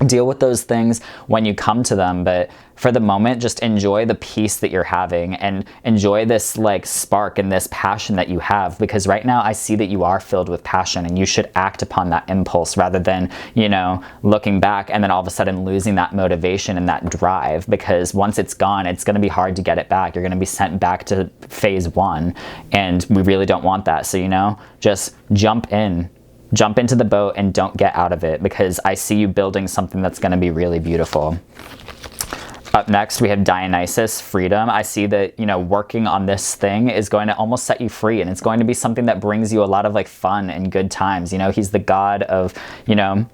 Deal with those things when you come to them, but for the moment, just enjoy the peace that you're having and enjoy this like spark and this passion that you have, because right now I see that you are filled with passion and you should act upon that impulse rather than, you know, looking back and then all of a sudden losing that motivation and that drive, because once it's gone, it's going to be hard to get it back. You're going to be sent back to phase 1, and we really don't want that. So, you know, just jump into the boat and don't get out of it, because I see you building something that's going to be really beautiful. Up next, we have Dionysus, freedom. I see that, you know, working on this thing is going to almost set you free, and it's going to be something that brings you a lot of like fun and good times. You know, he's the god of, you know,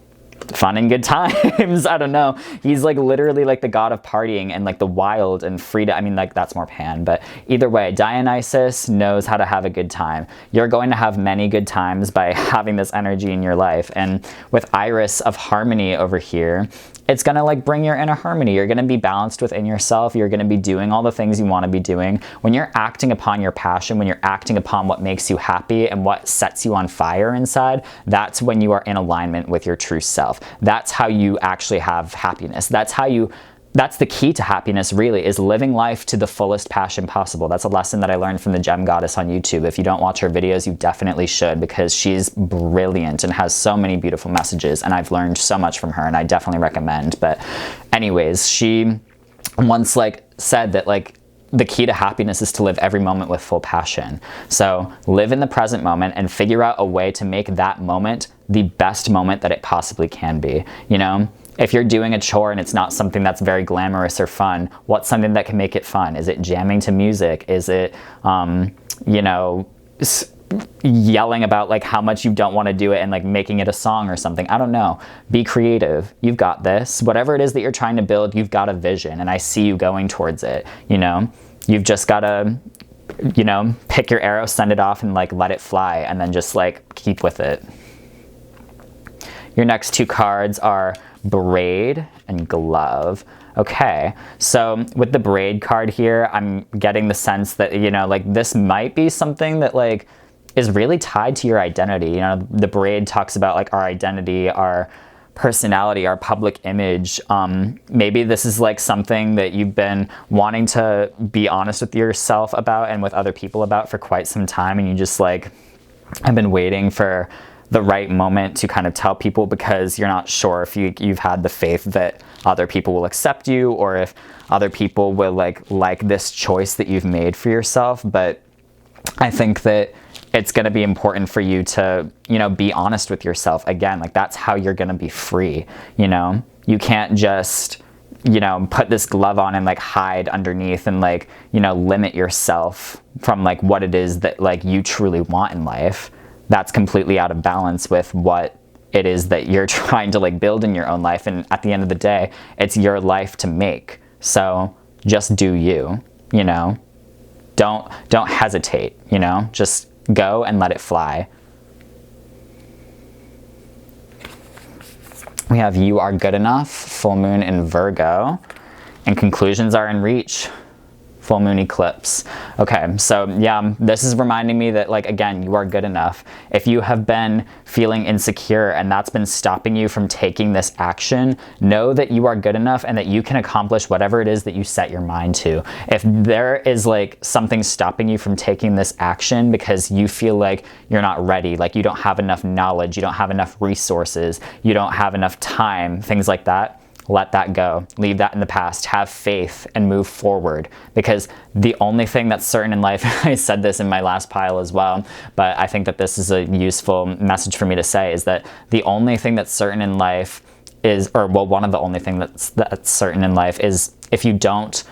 fun and good times. I don't know. He's like literally like the god of partying and like the wild and freedom. I mean, like that's more Pan, but either way, Dionysus knows how to have a good time. You're going to have many good times by having this energy in your life. And with Iris of harmony over here, it's going to like bring your inner harmony. You're going to be balanced within yourself. You're going to be doing all the things you want to be doing. When you're acting upon your passion, when you're acting upon what makes you happy and what sets you on fire inside, that's when you are in alignment with your true self. That's how you actually have happiness. That's the key to happiness, really, is living life to the fullest passion possible. That's a lesson that I learned from the Gem Goddess on YouTube. If you don't watch her videos, you definitely should, because she's brilliant and has so many beautiful messages, and I've learned so much from her, and I definitely recommend. But anyways, she once like said that like the key to happiness is to live every moment with full passion. So live in the present moment and figure out a way to make that moment the best moment that it possibly can be, you know? If you're doing a chore and it's not something that's very glamorous or fun, what's something that can make it fun? Is it jamming to music? Is it, you know, yelling about like how much you don't want to do it and like making it a song or something? I don't know. Be creative. You've got this. Whatever it is that you're trying to build, you've got a vision, and I see you going towards it, you know? You've just got to, you know, pick your arrow, send it off, and like let it fly, and then just like keep with it. Your next two cards are Braid and Glove. Okay, so with the Braid card here, I'm getting the sense that, you know, like this might be something that like is really tied to your identity. You know, the Braid talks about like our identity, our personality, our public image. Maybe this is like something that you've been wanting to be honest with yourself about and with other people about for quite some time, and you just like have been waiting for the right moment to kind of tell people, because you're not sure if you've had the faith that other people will accept you, or if other people will like this choice that you've made for yourself. But I think that it's going to be important for you to, you know, be honest with yourself. Again, like that's how you're going to be free. You know, you can't just, you know, put this glove on and like hide underneath and like, you know, limit yourself from like what it is that like you truly want in life. That's completely out of balance with what it is that you're trying to like build in your own life. And at the end of the day, it's your life to make. So just do you, you know, don't hesitate, you know, just go and let it fly. We have You Are Good Enough, full moon in Virgo, and conclusions are in reach. Full moon eclipse. Okay, so yeah, this is reminding me that like, again, you are good enough. If you have been feeling insecure and that's been stopping you from taking this action, know that you are good enough and that you can accomplish whatever it is that you set your mind to. If there is like something stopping you from taking this action because you feel like you're not ready, like you don't have enough knowledge, you don't have enough resources, you don't have enough time, things like that, let that go. Leave that in the past. Have faith and move forward, because the only thing that's certain in life, I said this in my last pile as well, but I think that this is a useful message for me to say, is that the only thing that's certain in life is, or well, one of the only things that's certain in life is if you don't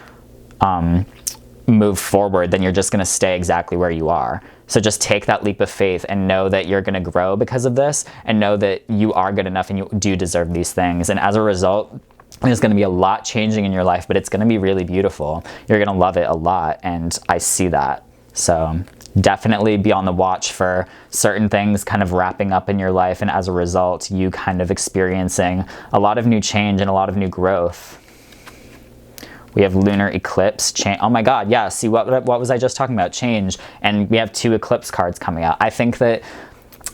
move forward, then you're just going to stay exactly where you are. So just take that leap of faith and know that you're going to grow because of this, and know that you are good enough and you do deserve these things. And as a result, there's going to be a lot changing in your life, but it's going to be really beautiful. You're going to love it a lot, and I see that. So definitely be on the watch for certain things kind of wrapping up in your life, and as a result, you kind of experiencing a lot of new change and a lot of new growth. We have lunar eclipse, change. Oh my God, yeah, see what was I just talking about? Change. And we have 2 eclipse cards coming out. I think that,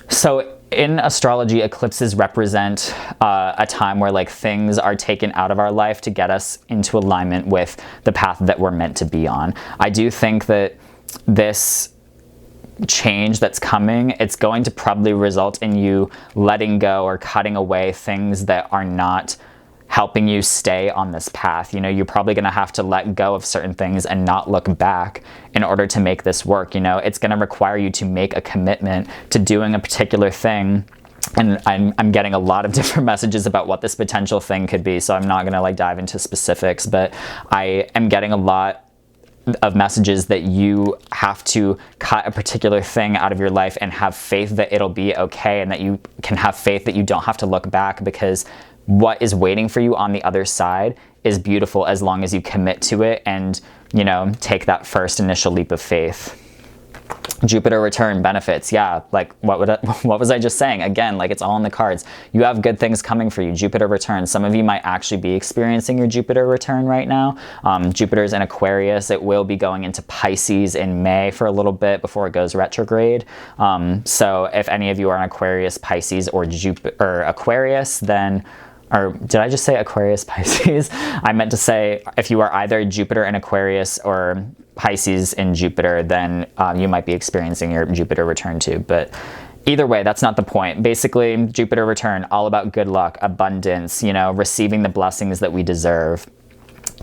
so in astrology, eclipses represent a time where like things are taken out of our life to get us into alignment with the path that we're meant to be on. I do think that this change that's coming, it's going to probably result in you letting go or cutting away things that are not helping you stay on this path. You know, you're probably going to have to let go of certain things and not look back in order to make this work. You know, it's going to require you to make a commitment to doing a particular thing. And I'm getting a lot of different messages about what this potential thing could be, so I'm not going to like dive into specifics, but I am getting a lot of messages that you have to cut a particular thing out of your life and have faith that it'll be okay, and that you can have faith that you don't have to look back, because what is waiting for you on the other side is beautiful as long as you commit to it and, you know, take that first initial leap of faith. Jupiter return benefits. Yeah, like what was I just saying? Again, like it's all in the cards. You have good things coming for you. Jupiter return. Some of you might actually be experiencing your Jupiter return right now. Jupiter's in Aquarius. It will be going into Pisces in May for a little bit before it goes retrograde. So if any of you are in Aquarius, Pisces, or Aquarius, then, or did I just say Aquarius, Pisces? I meant to say if you are either Jupiter in Aquarius or Pisces in Jupiter, then you might be experiencing your Jupiter return too. But either way, that's not the point. Basically, Jupiter return, all about good luck, abundance, you know, receiving the blessings that we deserve.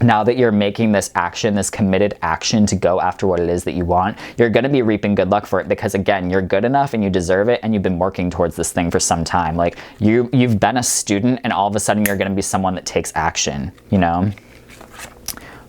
Now that you're making this action, this committed action to go after what it is that you want, you're going to be reaping good luck for it, because again, you're good enough and you deserve it, and you've been working towards this thing for some time. Like you've been a student, and all of a sudden you're going to be someone that takes action, you know?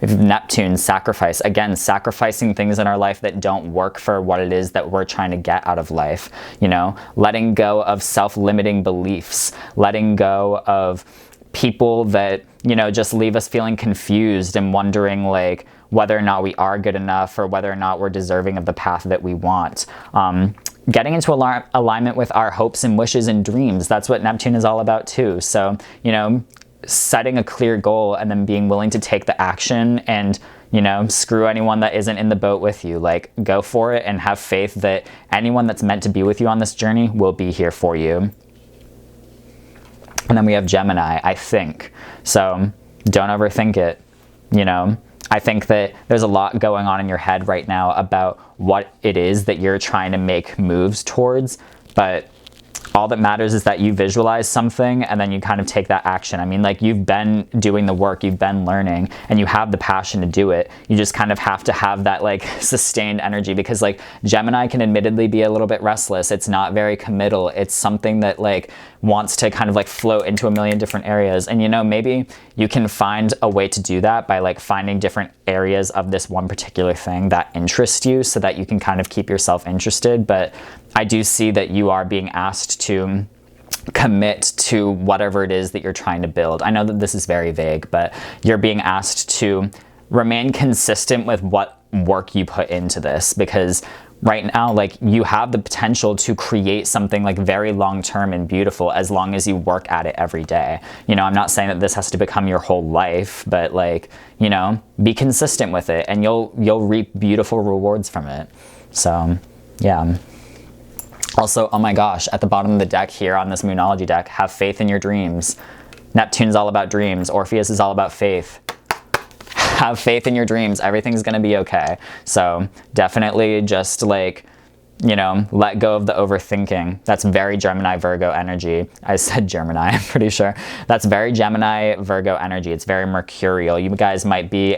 We have Neptune, sacrifice. Again, sacrificing things in our life that don't work for what it is that we're trying to get out of life, you know? Letting go of self-limiting beliefs, letting go of people that, you know, just leave us feeling confused and wondering like whether or not we are good enough, or whether or not we're deserving of the path that we want. Getting into alignment with our hopes and wishes and dreams. That's what Neptune is all about too. So, you know, setting a clear goal and then being willing to take the action and, you know, screw anyone that isn't in the boat with you. Like, go for it and have faith that anyone that's meant to be with you on this journey will be here for you. And then we have Gemini, I think. So don't overthink it, you know. I think that there's a lot going on in your head right now about what it is that you're trying to make moves towards, but all that matters is that you visualize something and then you kind of take that action. I mean, like, you've been doing the work, you've been learning, and you have the passion to do it. You just kind of have to have that like sustained energy, because like Gemini can admittedly be a little bit restless. It's not very committal. It's something that like wants to kind of like float into a million different areas. And, you know, maybe you can find a way to do that by like finding different areas of this one particular thing that interest you, so that you can kind of keep yourself interested. But I do see that you are being asked to commit to whatever it is that you're trying to build. I know that this is very vague, but you're being asked to remain consistent with what work you put into this, because right now, like, you have the potential to create something like very long-term and beautiful as long as you work at it every day. You know, I'm not saying that this has to become your whole life, but like, you know, be consistent with it and you'll reap beautiful rewards from it. So, yeah. Also, oh my gosh, at the bottom of the deck here on this Moonology deck, have faith in your dreams. Neptune's all about dreams. Orpheus is all about faith. Have faith in your dreams. Everything's going to be okay. So definitely just like, you know, let go of the overthinking. That's very Gemini Virgo energy. I said Gemini, I'm pretty sure. That's very Gemini Virgo energy. It's very mercurial. You guys might be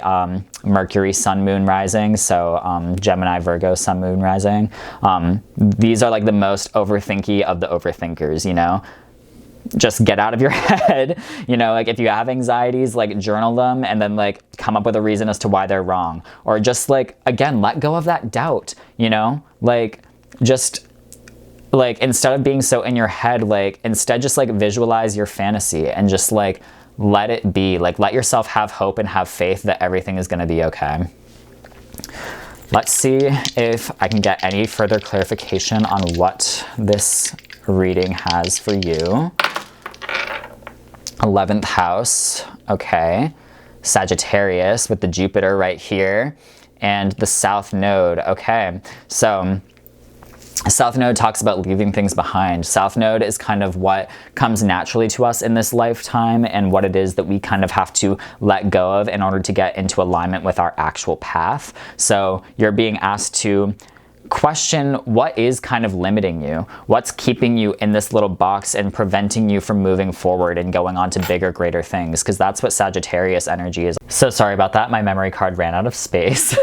Mercury Sun Moon Rising, so Gemini Virgo Sun Moon Rising. These are like the most overthinky of the overthinkers, you know. Just get out of your head, you know, like if you have anxieties, like journal them and then like come up with a reason as to why they're wrong. Or just like, again, let go of that doubt, you know, like just like instead of being so in your head, like instead just like visualize your fantasy and just like let it be, like let yourself have hope and have faith that everything is going to be okay. Let's see if I can get any further clarification on what this reading has for you. 11th house, okay. Sagittarius with the Jupiter right here, and the South Node, okay. So South Node talks about leaving things behind. South Node is kind of what comes naturally to us in this lifetime and what it is that we kind of have to let go of in order to get into alignment with our actual path. So you're being asked to question what is kind of limiting you, what's keeping you in this little box and preventing you from moving forward and going on to bigger, greater things, because that's what Sagittarius energy is. So sorry about that, my memory card ran out of space.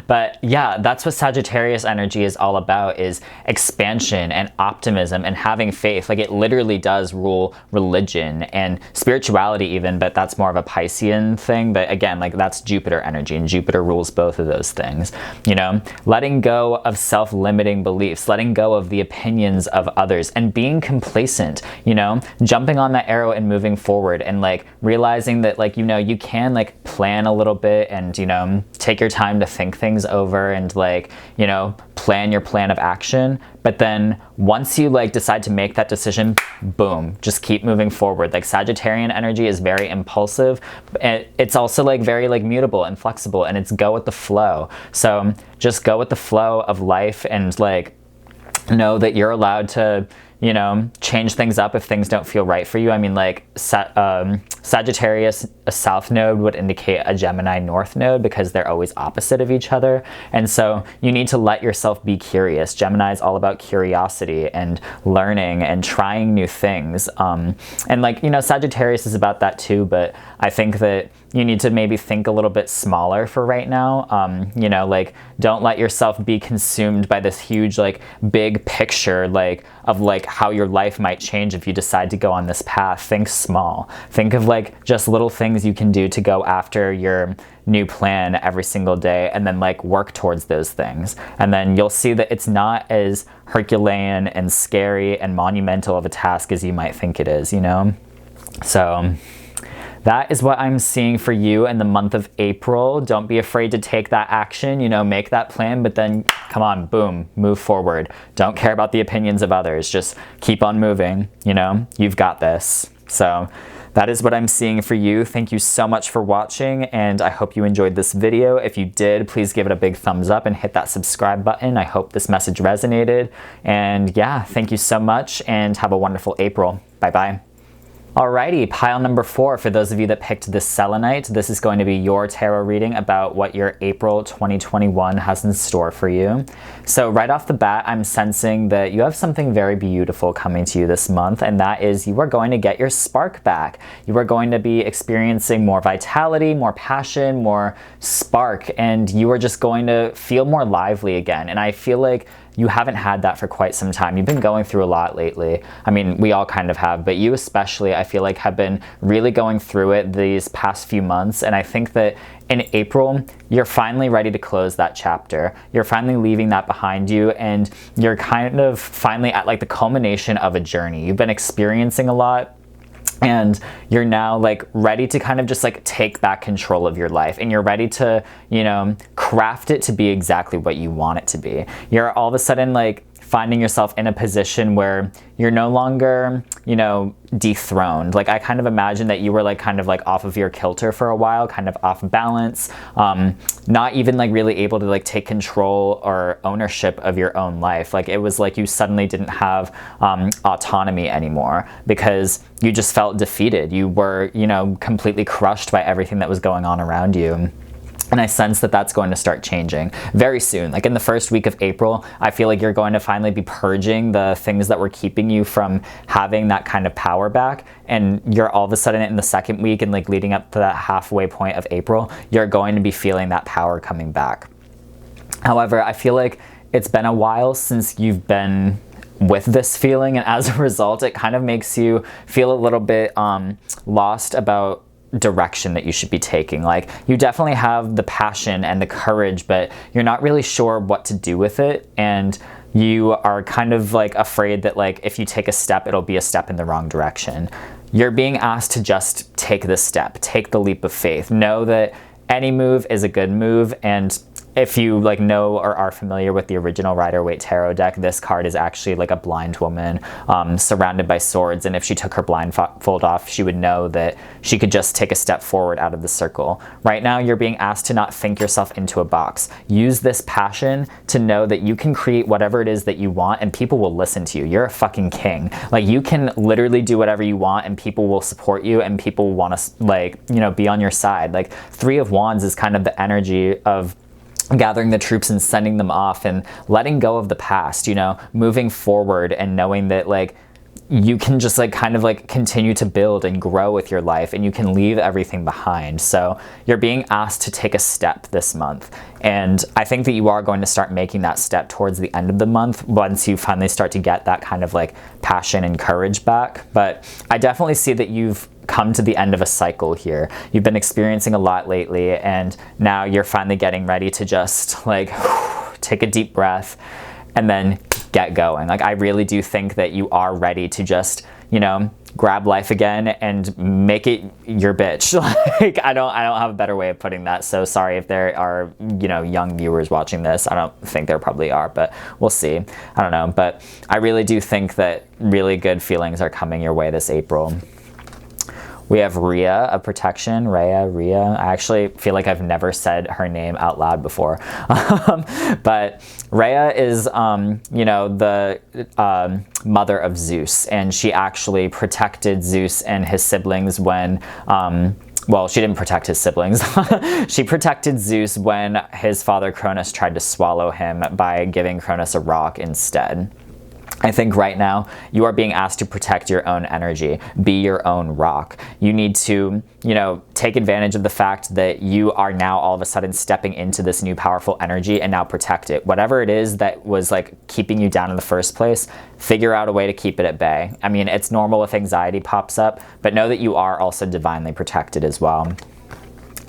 But yeah, that's what Sagittarius energy is all about, is expansion and optimism and having faith. Like, it literally does rule religion and spirituality even, but that's more of a Piscean thing. But again, like, that's Jupiter energy, and Jupiter rules both of those things. You know, letting go of self-limiting beliefs, letting go of the opinions of others, and being complacent, you know, jumping on that arrow and moving forward, and like realizing that, like, you know, you can like plan a little bit and, you know, take your time to think things over and, like, you know, plan your plan of action. But then once you like decide to make that decision, boom, just keep moving forward. Like, Sagittarian energy is very impulsive, and it's also like very like mutable and flexible, and it's go with the flow. So just go with the flow of life and like know that you're allowed to, you know, change things up if things don't feel right for you. I mean, like, Sagittarius, a South Node would indicate a Gemini North Node because they're always opposite of each other. And so you need to let yourself be curious. Gemini is all about curiosity and learning and trying new things. And like, you know, Sagittarius is about that too, but I think that you need to maybe think a little bit smaller for right now. You know, like, don't let yourself be consumed by this huge, like, big picture, like, of like how your life might change if you decide to go on this path. Think small. Think of like just little things you can do to go after your new plan every single day, and then like work towards those things. And then you'll see that it's not as Herculean and scary and monumental of a task as you might think it is, you know? So that is what I'm seeing for you in the month of April. Don't be afraid to take that action, you know, make that plan, but then come on, boom, move forward. Don't care about the opinions of others. Just keep on moving, you know, you've got this. So that is what I'm seeing for you. Thank you so much for watching, and I hope you enjoyed this video. If you did, please give it a big thumbs up and hit that subscribe button. I hope this message resonated. And yeah, thank you so much, and have a wonderful April. Bye-bye. Alrighty, pile number 4, for those of you that picked the Selenite, this is going to be your tarot reading about what your April 2021 has in store for you. So right off the bat, I'm sensing that you have something very beautiful coming to you this month, and that is you are going to get your spark back. You are going to be experiencing more vitality, more passion, more spark, and you are just going to feel more lively again. And I feel like you haven't had that for quite some time. You've been going through a lot lately. I mean, we all kind of have, but you especially, I feel like, have been really going through it these past few months. And I think that in April, you're finally ready to close that chapter. You're finally leaving that behind you, and you're kind of finally at like the culmination of a journey. You've been experiencing a lot, and you're now like ready to kind of just like take back control of your life, and you're ready to, you know, craft it to be exactly what you want it to be. You're all of a sudden like finding yourself in a position where you're no longer, you know, dethroned. Like, I kind of imagine that you were like kind of like off of your kilter for a while, kind of off balance, not even like really able to like take control or ownership of your own life. Like, it was like you suddenly didn't have autonomy anymore because you just felt defeated. You were, you know, completely crushed by everything that was going on around you. And I sense that that's going to start changing very soon. Like in the first week of April, I feel like you're going to finally be purging the things that were keeping you from having that kind of power back. And you're all of a sudden in the second week and like leading up to that halfway point of April, you're going to be feeling that power coming back. However, I feel like it's been a while since you've been with this feeling, and as a result, it kind of makes you feel a little bit lost about direction that you should be taking. Like, you definitely have the passion and the courage, but you're not really sure what to do with it, and you are kind of like afraid that like if you take a step, it'll be a step in the wrong direction. You're being asked to just take this step, take the leap of faith. Know that any move is a good move, and if you like know or are familiar with the original Rider-Waite tarot deck, this card is actually like a blind woman surrounded by swords, and if she took her blindfold off, she would know that she could just take a step forward out of the circle. Right now, you're being asked to not think yourself into a box. Use this passion to know that you can create whatever it is that you want, and people will listen to you. You're a fucking king. Like, you can literally do whatever you want, and people will support you, and people want to, like, you know, be on your side. Like, Three of Wands is kind of the energy of gathering the troops and sending them off and letting go of the past, you know, moving forward and knowing that, like, you can just like kind of like continue to build and grow with your life, and you can leave everything behind. So you're being asked to take a step this month, and I think that you are going to start making that step towards the end of the month once you finally start to get that kind of like passion and courage back. But I definitely see that you've come to the end of a cycle here. You've been experiencing a lot lately, and now you're finally getting ready to just like take a deep breath and then get going. Like, I really do think that you are ready to just, you know, grab life again and make it your bitch. Like, I don't have a better way of putting that. So sorry if there are, you know, young viewers watching this. I don't think there probably are, but we'll see. I don't know. But I really do think that really good feelings are coming your way this April. We have Rhea of protection, Rhea. I actually feel like I've never said her name out loud before. But Rhea is, you know, the mother of Zeus, and she actually protected Zeus and his siblings when, well, she didn't protect his siblings. She protected Zeus when his father Cronus tried to swallow him by giving Cronus a rock instead. I think right now you are being asked to protect your own energy, be your own rock. You need to, you know, take advantage of the fact that you are now all of a sudden stepping into this new powerful energy and now protect it. Whatever it is that was like keeping you down in the first place, figure out a way to keep it at bay. I mean, it's normal if anxiety pops up, but know that you are also divinely protected as well.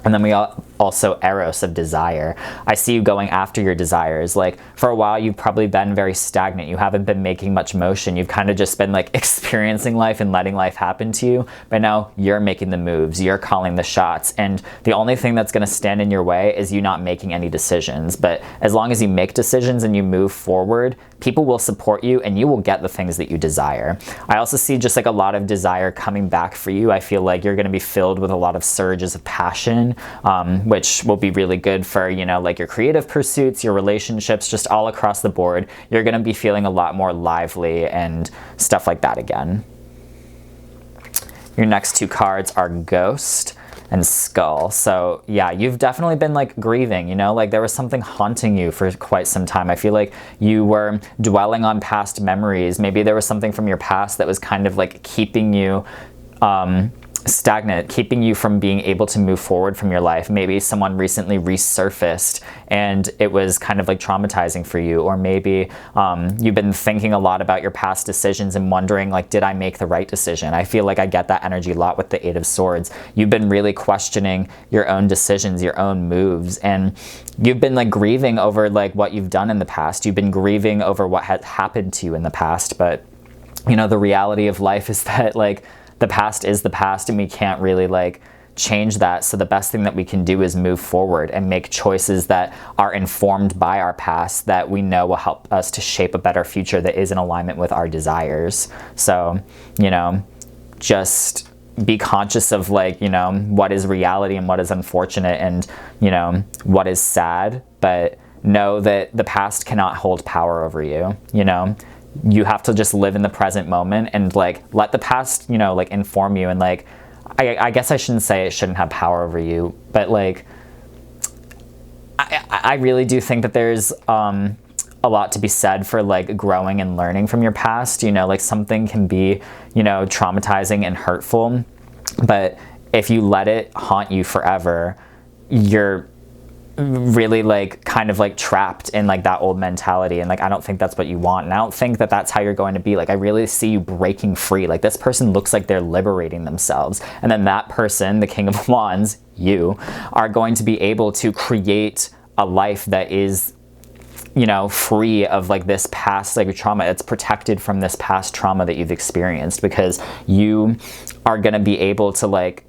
And then we also Eros of desire. I see you going after your desires. Like, for a while, you've probably been very stagnant. You haven't been making much motion. You've kind of just been like experiencing life and letting life happen to you. But now you're making the moves. You're calling the shots. And the only thing that's going to stand in your way is you not making any decisions. But as long as you make decisions and you move forward, people will support you and you will get the things that you desire. I also see just like a lot of desire coming back for you. I feel like you're going to be filled with a lot of surges of passion, which will be really good for, you know, like your creative pursuits, your relationships, just all across the board. You're going to be feeling a lot more lively and stuff like that again. Your next two cards are Ghost and Skull. So yeah, you've definitely been like grieving, you know, like there was something haunting you for quite some time. I feel like you were dwelling on past memories. Maybe there was something from your past that was kind of like keeping you stagnant, keeping you from being able to move forward from your life. Maybe someone recently resurfaced and it was kind of like traumatizing for you, or maybe you've been thinking a lot about your past decisions and wondering like, did I make the right decision? I feel like I get that energy a lot with the Eight of Swords. You've been really questioning your own decisions, your own moves, and you've been like grieving over like what you've done in the past. You've been grieving over what had happened to you in the past, but you know, the reality of life is that like the past is the past and we can't really like change that. So the best thing that we can do is move forward and make choices that are informed by our past that we know will help us to shape a better future that is in alignment with our desires. So, you know, just be conscious of like, you know, what is reality and what is unfortunate and, you know, what is sad, but know that the past cannot hold power over you, you know. You have to just live in the present moment and like let the past, you know, like inform you. And like, I guess I shouldn't say it shouldn't have power over you, but like, I really do think that there's a lot to be said for like growing and learning from your past. You know, like something can be, you know, traumatizing and hurtful, but if you let it haunt you forever, you're really like kind of like trapped in like that old mentality, and like I don't think that's what you want, and I don't think that that's how you're going to be. Like I really see you breaking free. Like this person looks like they're liberating themselves, and then that person, the King of Wands, you are going to be able to create a life that is, you know, free of like this past like trauma. It's protected from this past trauma that you've experienced, because you are going to be able to like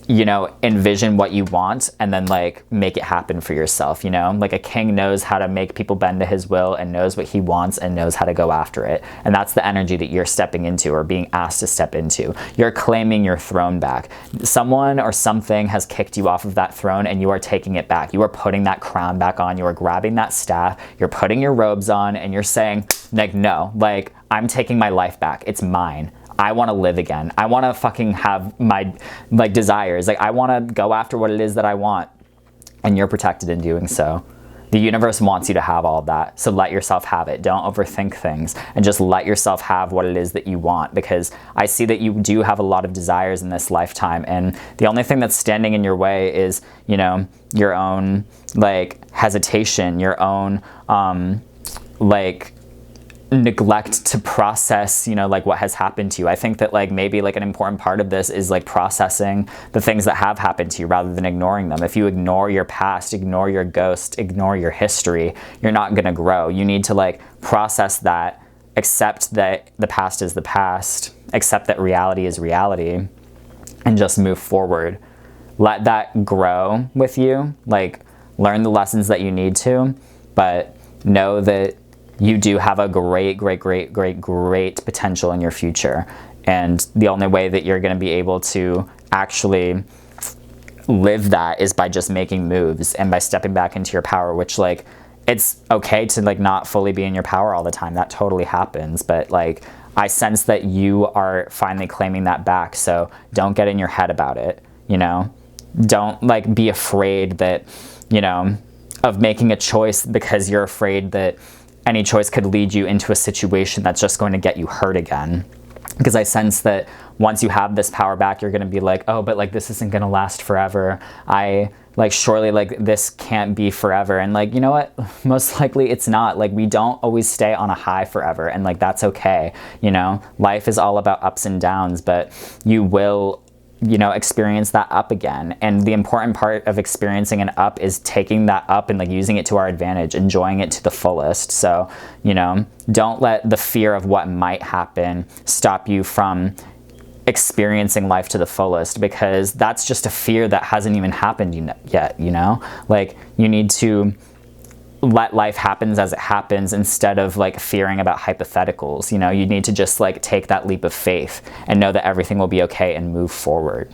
you know, envision what you want and then like make it happen for yourself, you know? Like a king knows how to make people bend to his will and knows what he wants and knows how to go after it. And that's the energy that you're stepping into or being asked to step into. You're claiming your throne back. Someone or something has kicked you off of that throne and you are taking it back. You are putting that crown back on. You are grabbing that staff. You're putting your robes on and you're saying, like, no, like, I'm taking my life back. It's mine. I want to live again. I want to fucking have my like desires. Like I want to go after what it is that I want. And you're protected in doing so. The universe wants you to have all of that. So let yourself have it. Don't overthink things and just let yourself have what it is that you want, because I see that you do have a lot of desires in this lifetime. And the only thing that's standing in your way is, you know, your own like hesitation, your own like neglect to process, you know, like what has happened to you. I think that like maybe like an important part of this is like processing the things that have happened to you rather than ignoring them. If you ignore your past, ignore your ghost, ignore your history, you're not going to grow. You need to like process that, accept that the past is the past, accept that reality is reality, and just move forward. Let that grow with you, like learn the lessons that you need to, but know that you do have a great potential in your future. And the only way that you're going to be able to actually live that is by just making moves and by stepping back into your power, which like, it's okay to like not fully be in your power all the time. That totally happens. But like, I sense that you are finally claiming that back. So don't get in your head about it. You know, don't like be afraid that, you know, of making a choice because you're afraid that any choice could lead you into a situation that's just going to get you hurt again. Because I sense that once you have this power back, you're going to be like, oh, but like this isn't going to last forever. I like surely like this can't be forever. And like, you know what? Most likely it's not. Like we don't always stay on a high forever, and like that's okay. You know, life is all about ups and downs, but you will, you know, experience that up again. And the important part of experiencing an up is taking that up and like using it to our advantage, enjoying it to the fullest. So, you know, don't let the fear of what might happen stop you from experiencing life to the fullest, because that's just a fear that hasn't even happened yet, you know? Like you need to let life happen as it happens instead of like fearing about hypotheticals. You know, you need to just like take that leap of faith and know that everything will be okay and move forward.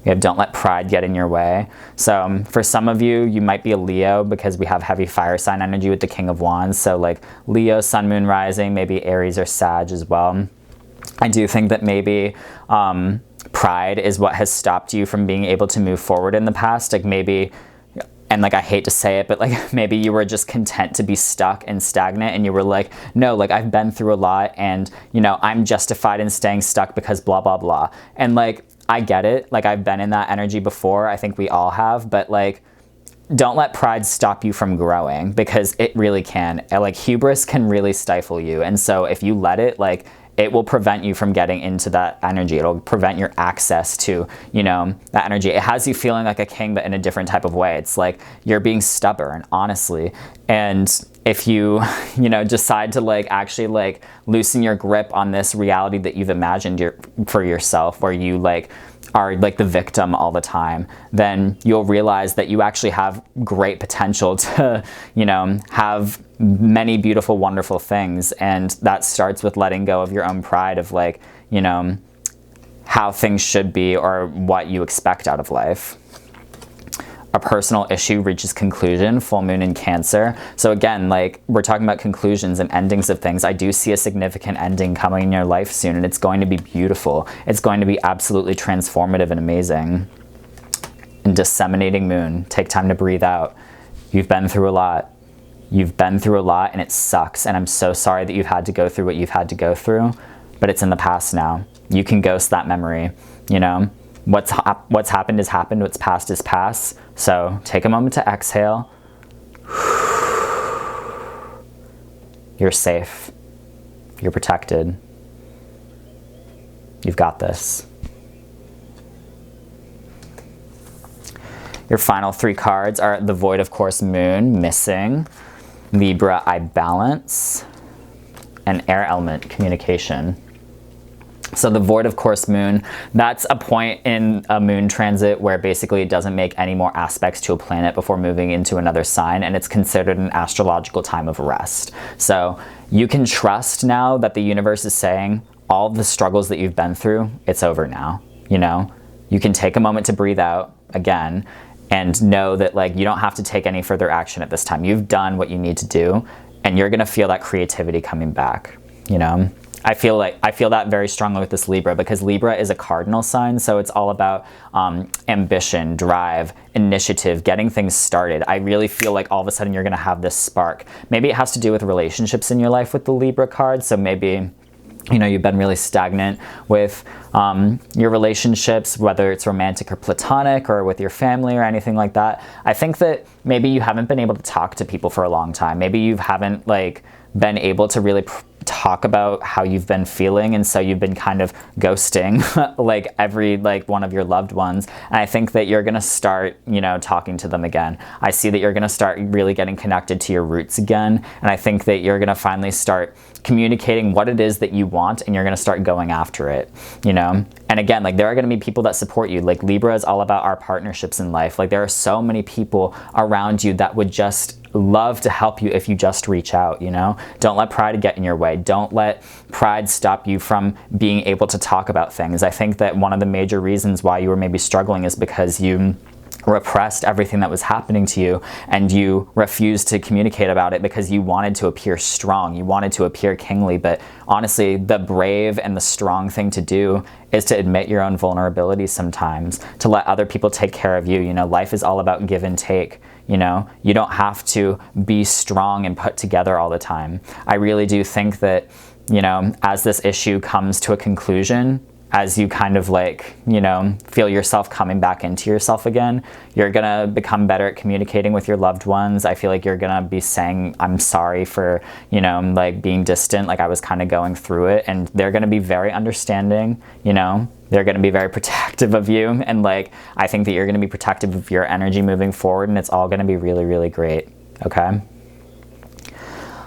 We have don't let pride get in your way. So for some of you, you might be a Leo because we have heavy fire sign energy with the King of Wands. So like Leo, Sun, Moon, Rising, maybe Aries or Sag as well. I do think that maybe pride is what has stopped you from being able to move forward in the past. Like maybe, and like I hate to say it, but like maybe you were just content to be stuck and stagnant, and you were like, no, like I've been through a lot, and you know, I'm justified in staying stuck because blah, blah, blah. And like, I get it. Like I've been in that energy before. I think we all have, but like, don't let pride stop you from growing, because it really can. Like hubris can really stifle you. And so if you let it, like, it will prevent you from getting into that energy. It'll prevent your access to, you know, that energy. It has you feeling like a king, but in a different type of way. It's like you're being stubborn, honestly. And if you, you know, decide to like actually like loosen your grip on this reality that you've imagined for yourself, where you like are like the victim all the time, then you'll realize that you actually have great potential to, you know, have many beautiful, wonderful things. And that starts with letting go of your own pride of like, you know, how things should be or what you expect out of life. A personal issue reaches conclusion, full moon in Cancer. So again, like we're talking about conclusions and endings of things. I do see a significant ending coming in your life soon, and it's going to be beautiful. It's going to be absolutely transformative and amazing. And disseminating moon, take time to breathe out. You've been through a lot. You've been through a lot, and it sucks. And I'm so sorry that you've had to go through what you've had to go through, but it's in the past now. You can ghost that memory, you know? What's happened is happened, what's past is past. So take a moment to exhale. You're safe. You're protected. You've got this. Your final three cards are the Void of Course Moon, missing, Libra, I balance, and Air Element, communication. So the void of course moon, that's a point in a moon transit where basically it doesn't make any more aspects to a planet before moving into another sign, and it's considered an astrological time of rest. So you can trust now that the universe is saying all the struggles that you've been through, it's over now, you know? You can take a moment to breathe out again and know that like you don't have to take any further action at this time. You've done what you need to do, and you're gonna feel that creativity coming back, you know? I feel that very strongly with this Libra, because Libra is a cardinal sign, so it's all about ambition, drive, initiative, getting things started. I really feel like all of a sudden you're gonna have this spark. Maybe it has to do with relationships in your life with the Libra card, so maybe, you know, you've been really stagnant with your relationships, whether it's romantic or platonic or with your family or anything like that. I think that maybe you haven't been able to talk to people for a long time. Maybe you haven't like been able to really talk about how you've been feeling, and so you've been kind of ghosting like every one of your loved ones. And I think that you're gonna start, you know, talking to them again. I see that you're gonna start really getting connected to your roots again, and I think that you're gonna finally start communicating what it is that you want, and you're gonna start going after it, you know? And again, like there are gonna be people that support you. Like Libra is all about our partnerships in life. Like there are so many people around you that would just love to help you if you just reach out, you know? Don't let pride get in your way. Don't let pride stop you from being able to talk about things. I think that one of the major reasons why you were maybe struggling is because you repressed everything that was happening to you, and you refused to communicate about it because you wanted to appear strong, you wanted to appear kingly. But honestly, the brave and the strong thing to do is to admit your own vulnerabilities sometimes, to let other people take care of you. You know, life is all about give and take. You know, you don't have to be strong and put together all the time. I really do think that, you know, as this issue comes to a conclusion, as you kind of like, you know, feel yourself coming back into yourself again, you're gonna become better at communicating with your loved ones. I feel like you're gonna be saying, I'm sorry for, you know, like being distant, like I was kind of going through it, and they're gonna be very understanding, you know, they're gonna be very protective of you, and like, I think that you're gonna be protective of your energy moving forward, and it's all gonna be really, really great, okay?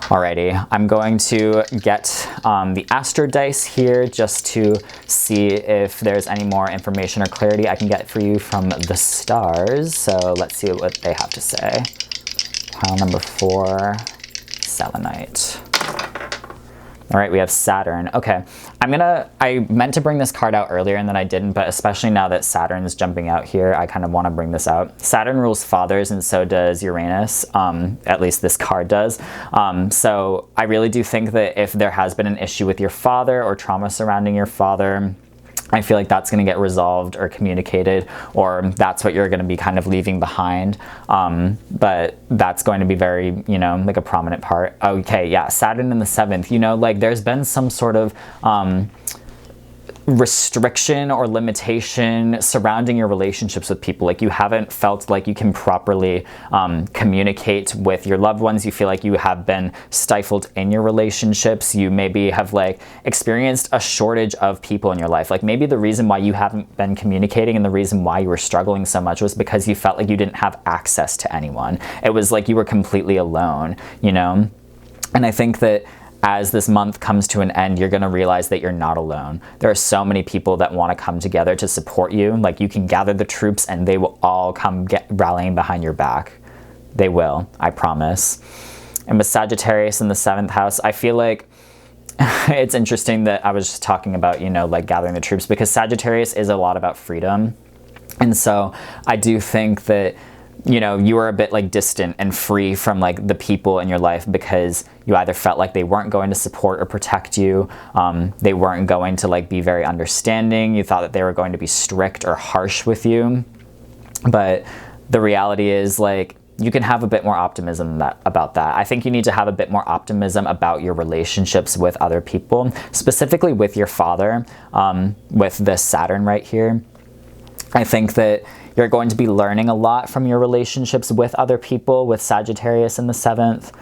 Alrighty, I'm going to get the Astro Dice here just to see if there's any more information or clarity I can get for you from the stars. So let's see what they have to say. Pile number 4, Selenite. All right, we have Saturn. Okay, I meant to bring this card out earlier and then I didn't, but especially now that Saturn is jumping out here, I kind of want to bring this out. Saturn rules fathers, and so does Uranus, at least this card does. So I really do think that if there has been an issue with your father or trauma surrounding your father, I feel like that's going to get resolved or communicated, or that's what you're going to be kind of leaving behind. But that's going to be very, you know, like a prominent part. Okay, yeah, Saturn in the 7th, you know, like there's been some sort of restriction or limitation surrounding your relationships with people. Like you haven't felt like you can properly communicate with your loved ones. You feel like you have been stifled in your relationships. You maybe have like experienced a shortage of people in your life. Like maybe the reason why you haven't been communicating and the reason why you were struggling so much was because you felt like you didn't have access to anyone. It was like you were completely alone, you know? And I think that as this month comes to an end, you're going to realize that you're not alone. There are so many people that want to come together to support you. Like you can gather the roots and they will all come rallying behind your back. They will, I promise. And with Sagittarius in the 7th house, I feel like it's interesting that I was just talking about, you know, like gathering the troops, because Sagittarius is a lot about freedom. And so I do think that, you know, you were a bit like distant and free from like the people in your life because you either felt like they weren't going to support or protect you. They weren't going to like be very understanding. You thought that they were going to be strict or harsh with you. But the reality is like, you can have a bit more optimism about that. I think you need to have a bit more optimism about your relationships with other people, specifically with your father, with this Saturn right here. I think that you're going to be learning a lot from your relationships with other people, with Sagittarius in the 7th.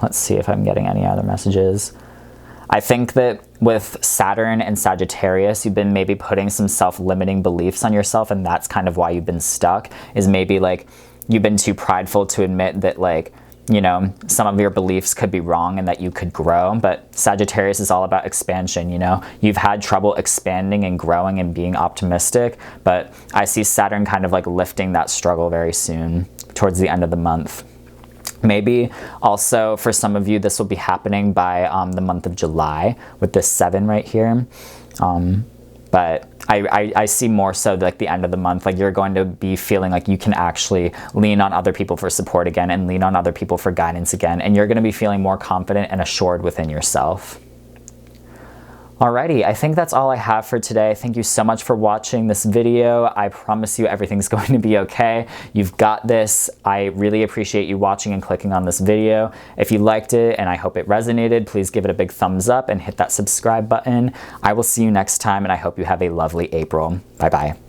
Let's see if I'm getting any other messages. I think that with Saturn and Sagittarius, you've been maybe putting some self-limiting beliefs on yourself, and that's kind of why you've been stuck, is maybe like you've been too prideful to admit that like you know, some of your beliefs could be wrong and that you could grow. But Sagittarius is all about expansion, you know. You've had trouble expanding and growing and being optimistic, but I see Saturn kind of like lifting that struggle very soon towards the end of the month. Maybe also for some of you, this will be happening by the month of July with this 7 right here. But I see more so like the end of the month, like you're going to be feeling like you can actually lean on other people for support again and lean on other people for guidance again. And you're going to be feeling more confident and assured within yourself. Alrighty, I think that's all I have for today. Thank you so much for watching this video. I promise you everything's going to be okay. You've got this. I really appreciate you watching and clicking on this video. If you liked it and I hope it resonated, please give it a big thumbs up and hit that subscribe button. I will see you next time, and I hope you have a lovely April. Bye-bye.